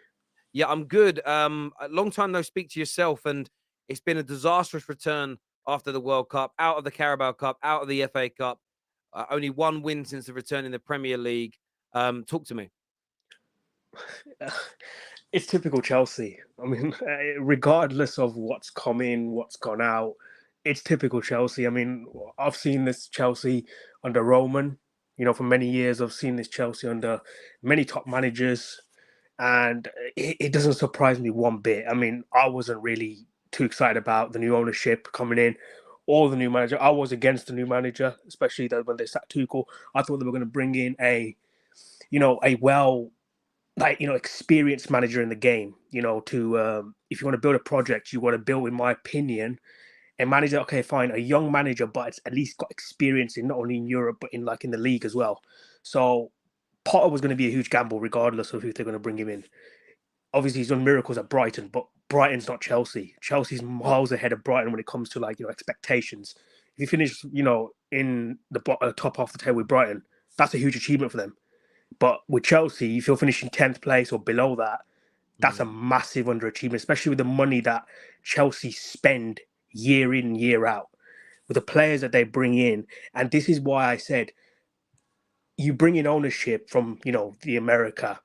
Yeah, I'm good. A long time no speak to yourself, and it's been a disastrous return after the World Cup, out of the Carabao Cup, out of the FA Cup. Only one win since the return in the Premier League. Talk to me. It's typical Chelsea. I mean, regardless of what's come in, what's gone out, it's typical Chelsea. I mean, I've seen this Chelsea under Roman, for many years. I've seen this Chelsea under many top managers, and it doesn't surprise me one bit. I mean, I wasn't really too excited about the new ownership coming in or the new manager. I was against the new manager, especially when they sacked Tuchel. I thought they were going to bring in a experienced manager in the game, to if you want to build a project, you want to build, in my opinion, a manager. Okay, fine, a young manager, but it's at least got experience in not only in Europe but in the league as well. So Potter was going to be a huge gamble, regardless of who they're going to bring him in. Obviously, he's done miracles at Brighton, but Brighton's not Chelsea. Chelsea's miles ahead of Brighton when it comes to expectations. If you finish, in the top half of the table with Brighton, that's a huge achievement for them. But with Chelsea, if you're finishing 10th place or below that, that's a massive underachievement, especially with the money that Chelsea spend year in, year out, with the players that they bring in. And this is why I said, you bring in ownership from, the America.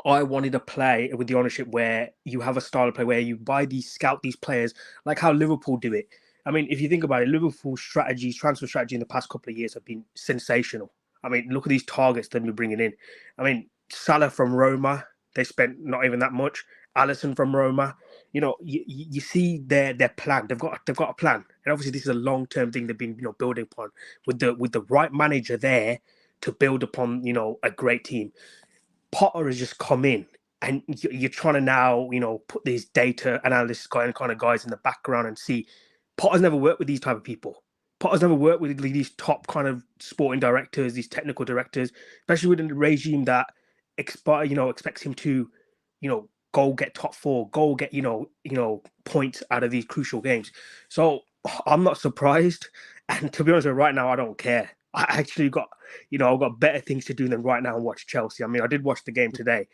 I wanted to play with the ownership where you have a style of play where you scout these players, like how Liverpool do it. I mean, if you think about it, Liverpool's transfer strategy in the past couple of years have been sensational. I mean, look at these targets that we're bringing in. I mean, Salah from Roma, they spent not even that much. Alisson from Roma, you see their plan. They've got a plan, and obviously this is a long-term thing they've been building upon with the right manager there to build upon a great team. Potter has just come in, and you're trying to now put these data analysts kind of guys in the background and see. Potter's never worked with these type of people. Potter's never worked with these top kind of sporting directors, these technical directors, especially within the regime that expects him to, go get top four, go get, points out of these crucial games. So I'm not surprised. And to be honest with you, right now, I don't care. I actually got, I've got better things to do than right now and watch Chelsea. I mean, I did watch the game today,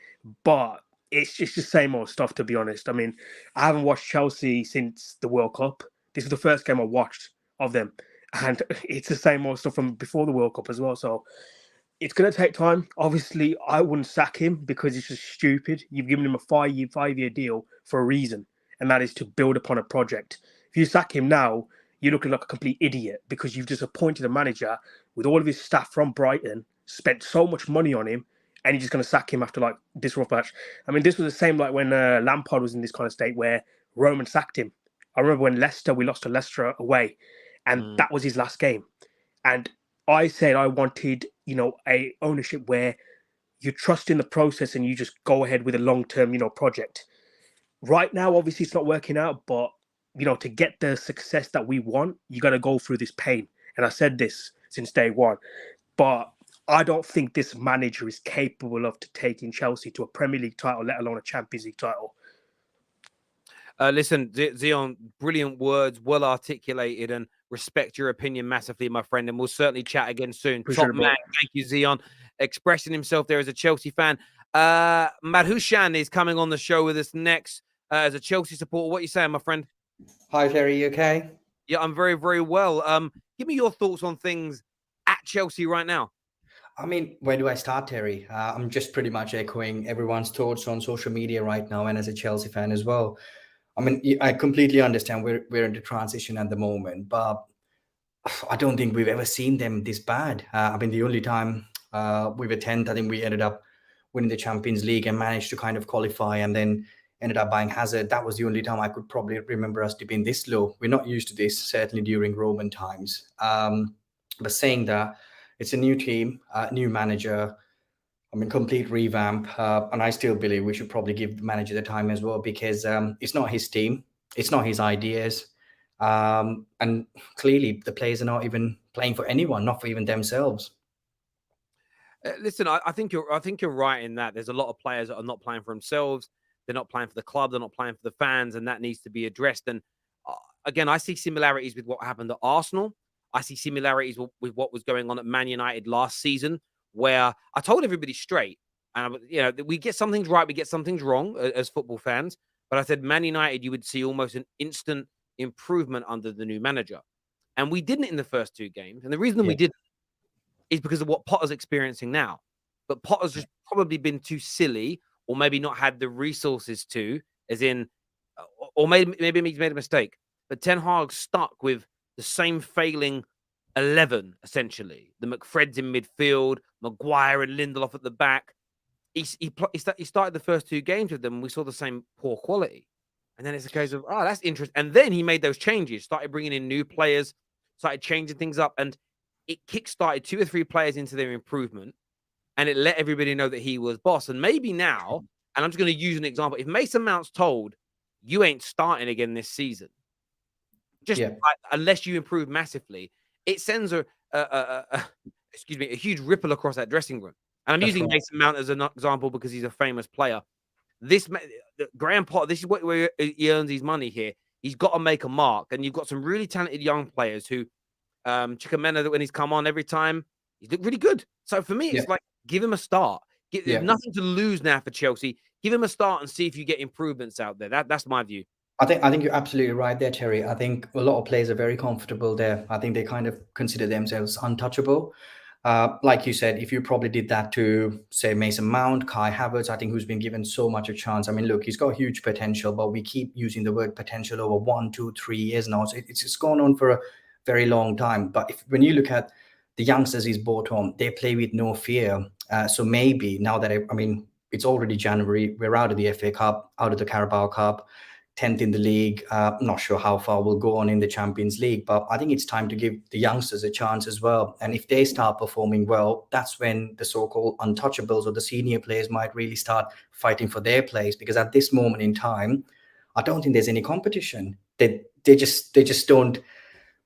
but it's just the same old stuff, to be honest. I mean, I haven't watched Chelsea since the World Cup. This is the first game I watched of them. And it's the same old stuff from before the World Cup as well. So it's going to take time. Obviously, I wouldn't sack him because it's just stupid. You've given him a five-year deal for a reason, and that is to build upon a project. If you sack him now, you're looking like a complete idiot because you've just appointed a manager with all of his staff from Brighton, spent so much money on him, and you're just going to sack him after this rough patch. I mean, this was the same when Lampard was in this kind of state where Roman sacked him. I remember when we lost to Leicester away, and that was his last game. And I said I wanted, a ownership where you trust in the process and you just go ahead with a long-term, project. Right now, obviously, it's not working out, but, to get the success that we want, you got to go through this pain. And I said this since day one, but I don't think this manager is capable of taking Chelsea to a Premier League title, let alone a Champions League title. Listen, Zion, brilliant words, well articulated, and respect your opinion massively, my friend. And we'll certainly chat again soon. Top man, thank you, Zion, expressing himself there as a Chelsea fan. Madhushan is coming on the show with us next as a Chelsea supporter. What are you saying, my friend? Hi, Terry. You okay? Yeah, I'm very, very well. Give me your thoughts on things at Chelsea right now. I mean, where do I start, Terry? I'm just pretty much echoing everyone's thoughts on social media right now, and as a Chelsea fan as well. I mean, I completely understand we're in the transition at the moment, but I don't think we've ever seen them this bad. I mean, the only time We were 10th. I think we ended up winning the Champions League and managed to kind of qualify, and then ended up buying Hazard. That was the only time I could probably remember us dipping this low. We're not used to this, certainly during Roman times. But saying that, it's a new team, new manager. I mean, complete revamp. And I still believe we should probably give the manager the time as well, because it's not his team. It's not his ideas. And clearly the players are not even playing for anyone, not for even themselves. Listen, I think you're right in that there's a lot of players that are not playing for themselves. They're not playing for the club. They're not playing for the fans, and that needs to be addressed. And again, I see similarities with what happened at Arsenal. I see similarities with what was going on at Man United last season, where I told everybody straight, and we get some things right, we get some things wrong as football fans. But I said Man United, you would see almost an instant improvement under the new manager, and we didn't in the first 2 games. And the reason we didn't is because of what Potter's experiencing now. But Potter's just probably been too silly, or maybe not had the resources to, as in, or maybe he's made a mistake. But Ten Hag stuck with the same failing 11, essentially. The McFreds in midfield, Maguire and Lindelof at the back. He started the first 2 games with them, and we saw the same poor quality. And then it's a case of, oh, that's interesting. And then he made those changes, started bringing in new players, started changing things up, and it kickstarted 2 or 3 players into their improvement, and it let everybody know that he was boss. And maybe now, and I'm just going to use an example, if Mason Mount's told, you ain't starting again this season, unless you improve massively, it sends a huge ripple across that dressing room. And I'm using Mason Mount as an example because he's a famous player. Graham Potter, this is where he earns his money here. He's got to make a mark, and you've got some really talented young players who, Chikamena, that when he's come on every time, he's looked really good. So for me, it's like, give him a start. There's nothing to lose now for Chelsea. Give him a start and see if you get improvements out there. That's my view. I think you're absolutely right there, Terry. I think a lot of players are very comfortable there. I think they kind of consider themselves untouchable. Like you said, if you probably did that to, say, Mason Mount, Kai Havertz, I think, who's been given so much a chance. I mean, look, he's got huge potential, but we keep using the word potential over 1, 2, 3 years now. So it's gone on for a very long time. But when you look at the youngsters he's brought on, they play with no fear. So maybe now that, it's already January, we're out of the FA Cup, out of the Carabao Cup, 10th in the league. Not sure how far we'll go on in the Champions League, but I think it's time to give the youngsters a chance as well. And if they start performing well, that's when the so-called untouchables or the senior players might really start fighting for their place. Because at this moment in time, I don't think there's any competition. They just don't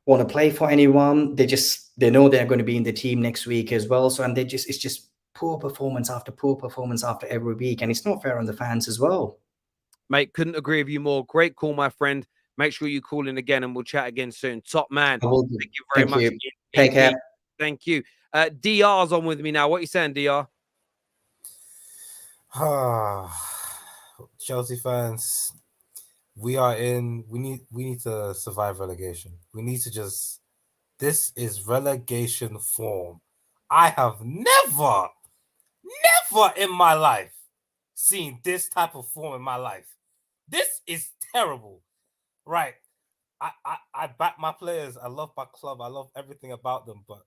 want to play for anyone. They know they're going to be in the team next week as well. So, and it's just poor performance after every week. And it's not fair on the fans as well. Mate, couldn't agree with you more. Great call, my friend. Make sure you call in again, and we'll chat again soon. Top man. Thank you very much. Take care. Thank you. DR's on with me now. What are you saying, DR? Chelsea fans, we need to survive relegation. We need to just, this is relegation form. I have never in my life seen this type of form in my life. This is terrible. Right. I back my players. I love my club. I love everything about them. But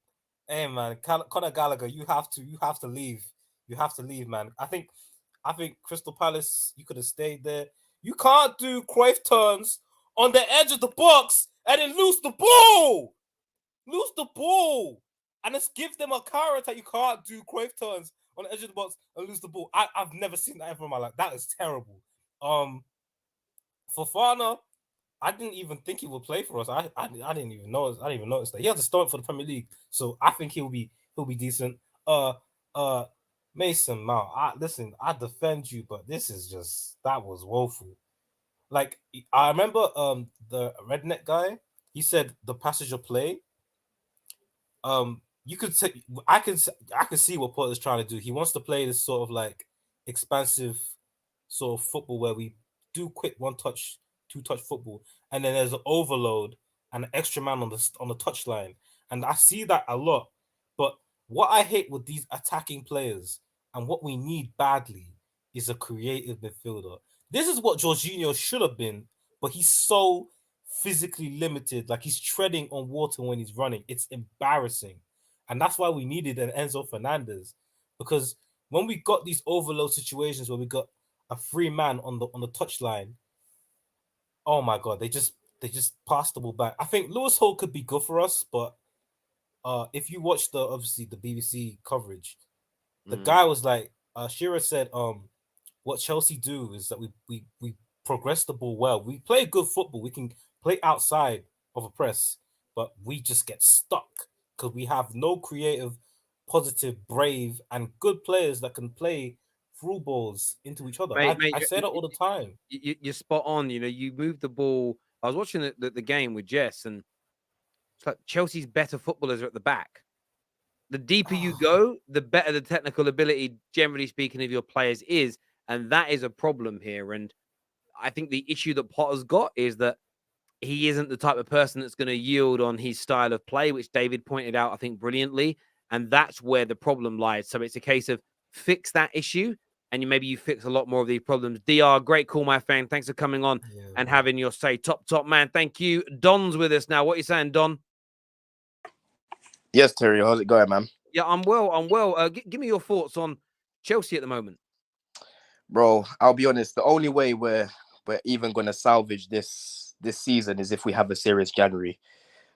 hey, man, Conor Gallagher, you have to leave. You have to leave, man. I think Crystal Palace, you could have stayed there. You can't do Cruyff turns on the edge of the box and then lose the ball. Lose the ball. And let's give them a character. You can't do Cruyff turns on the edge of the box and lose the ball. I've never seen that ever in my life. That is terrible. Fofana, I didn't even think he would play for us. I didn't even notice. I didn't even notice that he has to start for the Premier League. So I think he'll be decent. Mason Mount, I defend you, but this is that was woeful. Like, I remember the redneck guy, he said the passage of play. You could say, I can see what Potter's trying to do. He wants to play this sort of like expansive sort of football where we do quick 1-touch, 2-touch football, and then there's an overload and an extra man on the touchline. And I see that a lot. But what I hate with these attacking players and what we need badly is a creative midfielder. This is what Jorginho should have been, but he's so physically limited. Like, he's treading on water when he's running. It's embarrassing. And that's why we needed an Enzo Fernandez, because when we got these overload situations where we got a free man on the touchline, oh my god, they just passed the ball back. I think Lewis Hall could be good for us, but if you watch obviously the BBC coverage, the guy was like, Shearer said, what Chelsea do is that we progress the ball well. We play good football. We can play outside of a press, but we just get stuck because we have no creative, positive, brave, and good players that can play through balls into each other. Mate, I say that all the time. You're spot on. You know, you move the ball. I was watching the game with Jess, and it's like Chelsea's better footballers are at the back. The deeper you go, the better the technical ability, generally speaking, of your players is. And that is a problem here. And I think the issue that Potter's got is that he isn't the type of person that's going to yield on his style of play, which David pointed out, I think, brilliantly. And that's where the problem lies. So it's a case of fix that issue, and maybe you fix a lot more of these problems. DR, great call, my friend. Thanks for coming on and having your say. Top man. Thank you. Don's with us now. What are you saying, Don? Yes, Terry. How's it going, man? Yeah, I'm well. Give me your thoughts on Chelsea at the moment. Bro, I'll be honest. The only way we're even going to salvage this season is if we have a serious January.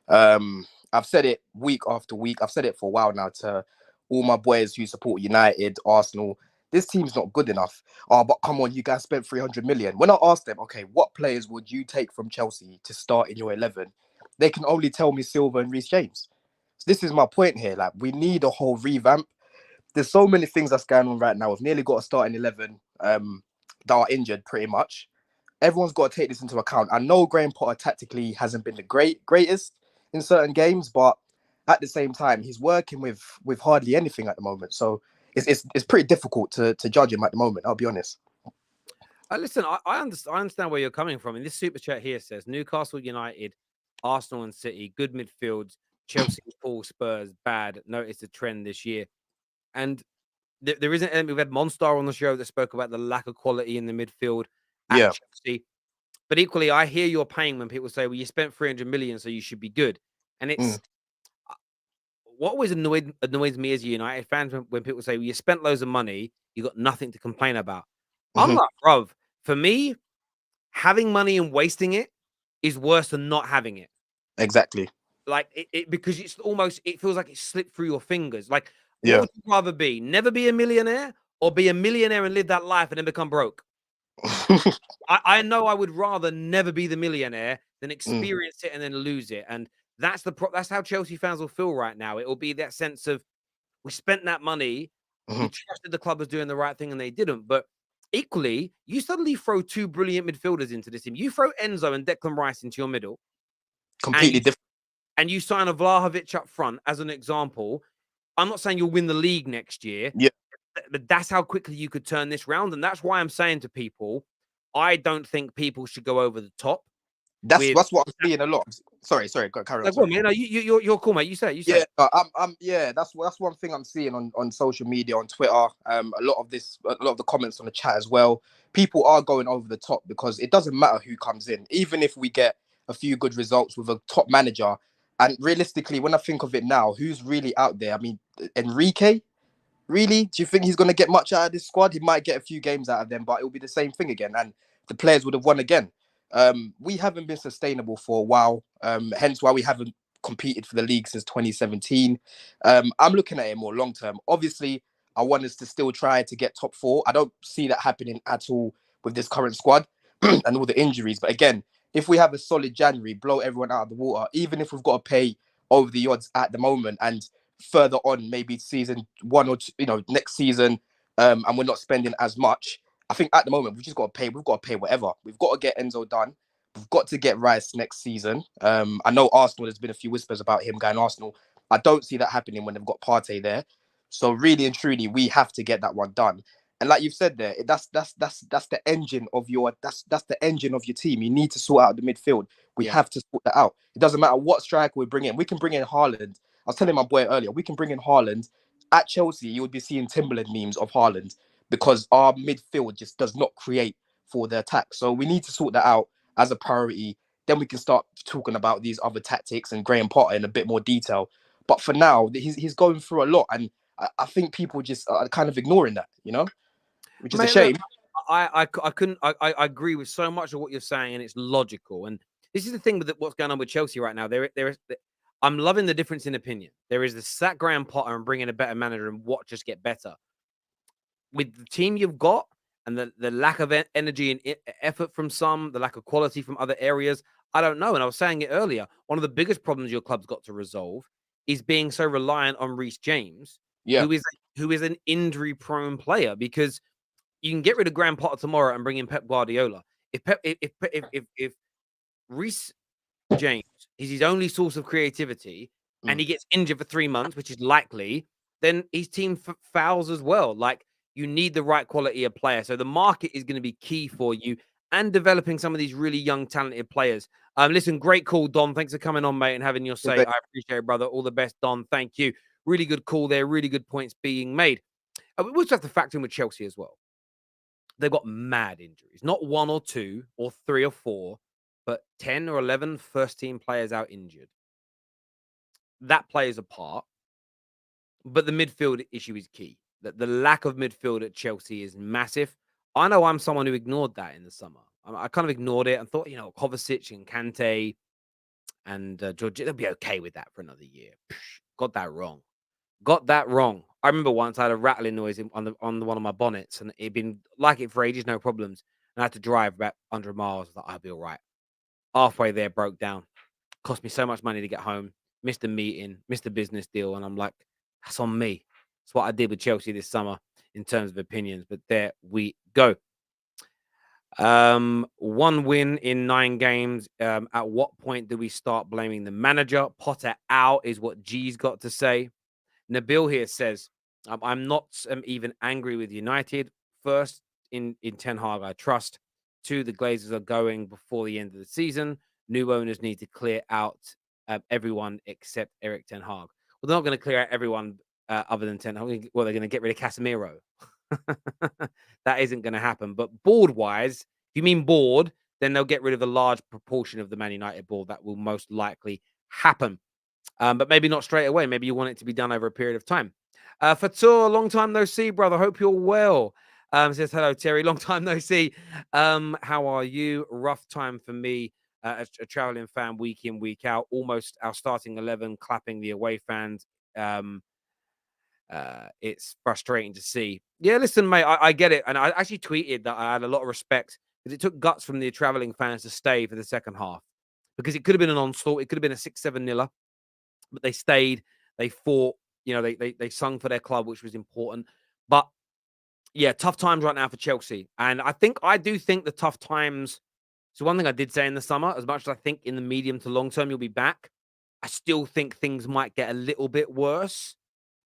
I've said it week after week. I've said it for a while now to all my boys who support United, Arsenal. This team's not good enough. Oh, but come on, you guys spent 300 million. When I asked them, okay, what players would you take from Chelsea to start in your 11? They can only tell me Silva and Reece James. So this is my point here. Like, we need a whole revamp. There's so many things that's going on right now. We've nearly got a starting 11 that are injured pretty much. Everyone's got to take this into account. I know Graham Potter tactically hasn't been the greatest in certain games, but at the same time, he's working with hardly anything at the moment. So it's pretty difficult to judge him at the moment, I'll be honest. Listen, I understand where you're coming from. And this super chat here says Newcastle United, Arsenal and City, good midfields. Chelsea, Paul, Spurs, bad. Notice a trend this year. And there isn't. We've had Monstar on the show that spoke about the lack of quality in the midfield at Chelsea. But equally, I hear your pain when people say, well, you spent 300 million, so you should be good. And it's what always annoys me as a United fan when people say, well, you spent loads of money, you got nothing to complain about. I'm like, bruv, for me, having money and wasting it is worse than not having it. Exactly. Like because it feels like it slipped through your fingers. Like, what would you rather be? Never be a millionaire or be a millionaire and live that life and then become broke? I know I would rather never be the millionaire than experience it and then lose it. And that's how Chelsea fans will feel right now. It will be that sense of we spent that money, we trusted the club was doing the right thing and they didn't. But equally, you suddenly throw two brilliant midfielders into this team. You throw Enzo and Declan Rice into your middle. Completely different. And you sign a Vlahovic up front as an example. I'm not saying you'll win the league next year. Yeah. But that's how quickly you could turn this round. And that's why I'm saying to people, I don't think people should go over the top. That's what I'm seeing a lot. Sorry, go carry on. Go on, man. No, you're cool, mate. You say it. Yeah, that's one thing I'm seeing on social media, on Twitter. A lot of the comments on the chat as well. People are going over the top because it doesn't matter who comes in, even if we get a few good results with a top manager. And realistically, when I think of it now, who's really out there? I mean, Enrique. Really? Do you think he's going to get much out of this squad? He might get a few games out of them, but it'll be the same thing again. And the players would have won again. We haven't been sustainable for a while. Hence why we haven't competed for the league since 2017. I'm looking at it more long term. Obviously, I want us to still try to get top 4. I don't see that happening at all with this current squad and all the injuries. But again, if we have a solid January, blow everyone out of the water, even if we've got to pay over the odds at the moment and further on, maybe season 1 or 2, next season, and we're not spending as much. I think at the moment we've got to pay whatever. We've got to get Enzo done. We've got to get Rice next season. I know Arsenal, there's been a few whispers about him going Arsenal. I don't see that happening when they've got Partey there. So really and truly, we have to get that one done. And like you've said there, that's the engine of your team. You need to sort out the midfield. We have to sort that out. It doesn't matter what striker we bring in. We can bring in Haaland. I was telling my boy earlier, we can bring in Haaland. At Chelsea, you would be seeing Timberland memes of Haaland because our midfield just does not create for the attack. So we need to sort that out as a priority. Then we can start talking about these other tactics and Graham Potter in a bit more detail. But for now, he's going through a lot, and I think people just are kind of ignoring that, which is a shame. Look, I couldn't. I agree with so much of what you're saying, and it's logical. And this is the thing with what's going on with Chelsea right now. I'm loving the difference in opinion. There is the sack Graham Potter and bringing a better manager and watch just get better. With the team you've got and the lack of energy and effort from some, the lack of quality from other areas, I don't know. And I was saying it earlier, one of the biggest problems your club's got to resolve is being so reliant on Reece James, who is an injury-prone player, because you can get rid of Graham Potter tomorrow and bring in Pep Guardiola. If Reece James is his only source of creativity and he gets injured for 3 months, which is likely, then his team fouls as well. Like, you need the right quality of player. So the market is going to be key for you, and developing some of these really young, talented players. Listen, great call, Don. Thanks for coming on, mate, and having your say. I appreciate it, brother. All the best, Don. Thank you. Really good call there. Really good points being made. We also have to factor in with Chelsea as well. They've got mad injuries. Not 1 or 2 or 3 or 4, but 10 or 11 first-team players out injured. That plays a part. But the midfield issue is key. The lack of midfield at Chelsea is massive. I know I'm someone who ignored that in the summer. I kind of ignored it and thought, Kovacic and Kante and George, they'll be okay with that for another year. Got that wrong. I remember once I had a rattling noise on one of my bonnets, and it'd been like it for ages, no problems. And I had to drive about 100 miles. I thought, I'll be all right. Halfway there, broke down. Cost me so much money to get home. Missed a meeting, missed a business deal. And I'm like, that's on me. That's what I did with Chelsea this summer in terms of opinions. But there we go. 1 win in 9 games. At what point do we start blaming the manager? Potter out is what G's got to say. Nabil here says, I'm not even angry with United. First, in Ten Hag, I trust. 2, the Glazers are going before the end of the season. New owners need to clear out everyone except Eric Ten Hag. Well, they're not going to clear out everyone other than Ten Hag. Well, they're going to get rid of Casemiro. That isn't going to happen. But board-wise, if you mean board, then they'll get rid of a large proportion of the Man United board. That will most likely happen. But maybe not straight away. Maybe you want it to be done over a period of time. Fatur, long time no see, brother. Hope you're well. Says, hello, Terry. Long time no see. How are you? Rough time for me. A traveling fan week in, week out. Almost our starting 11 clapping the away fans. It's frustrating to see. Yeah, listen, mate, I get it. And I actually tweeted that I had a lot of respect because it took guts from the traveling fans to stay for the second half, because it could have been an onslaught. It could have been a 6-7-0, but they stayed. They fought. They sung for their club, which was important. But yeah, tough times right now for Chelsea. And I do think the tough times. So one thing I did say in the summer, as much as I think in the medium to long term you'll be back, I still think things might get a little bit worse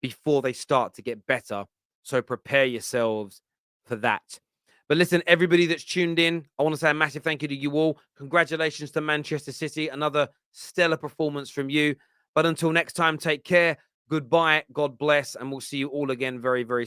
before they start to get better. So prepare yourselves for that. But listen, everybody that's tuned in, I want to say a massive thank you to you all. Congratulations to Manchester City. Another stellar performance from you. But until next time, take care. Goodbye. God bless. And we'll see you all again very, very soon.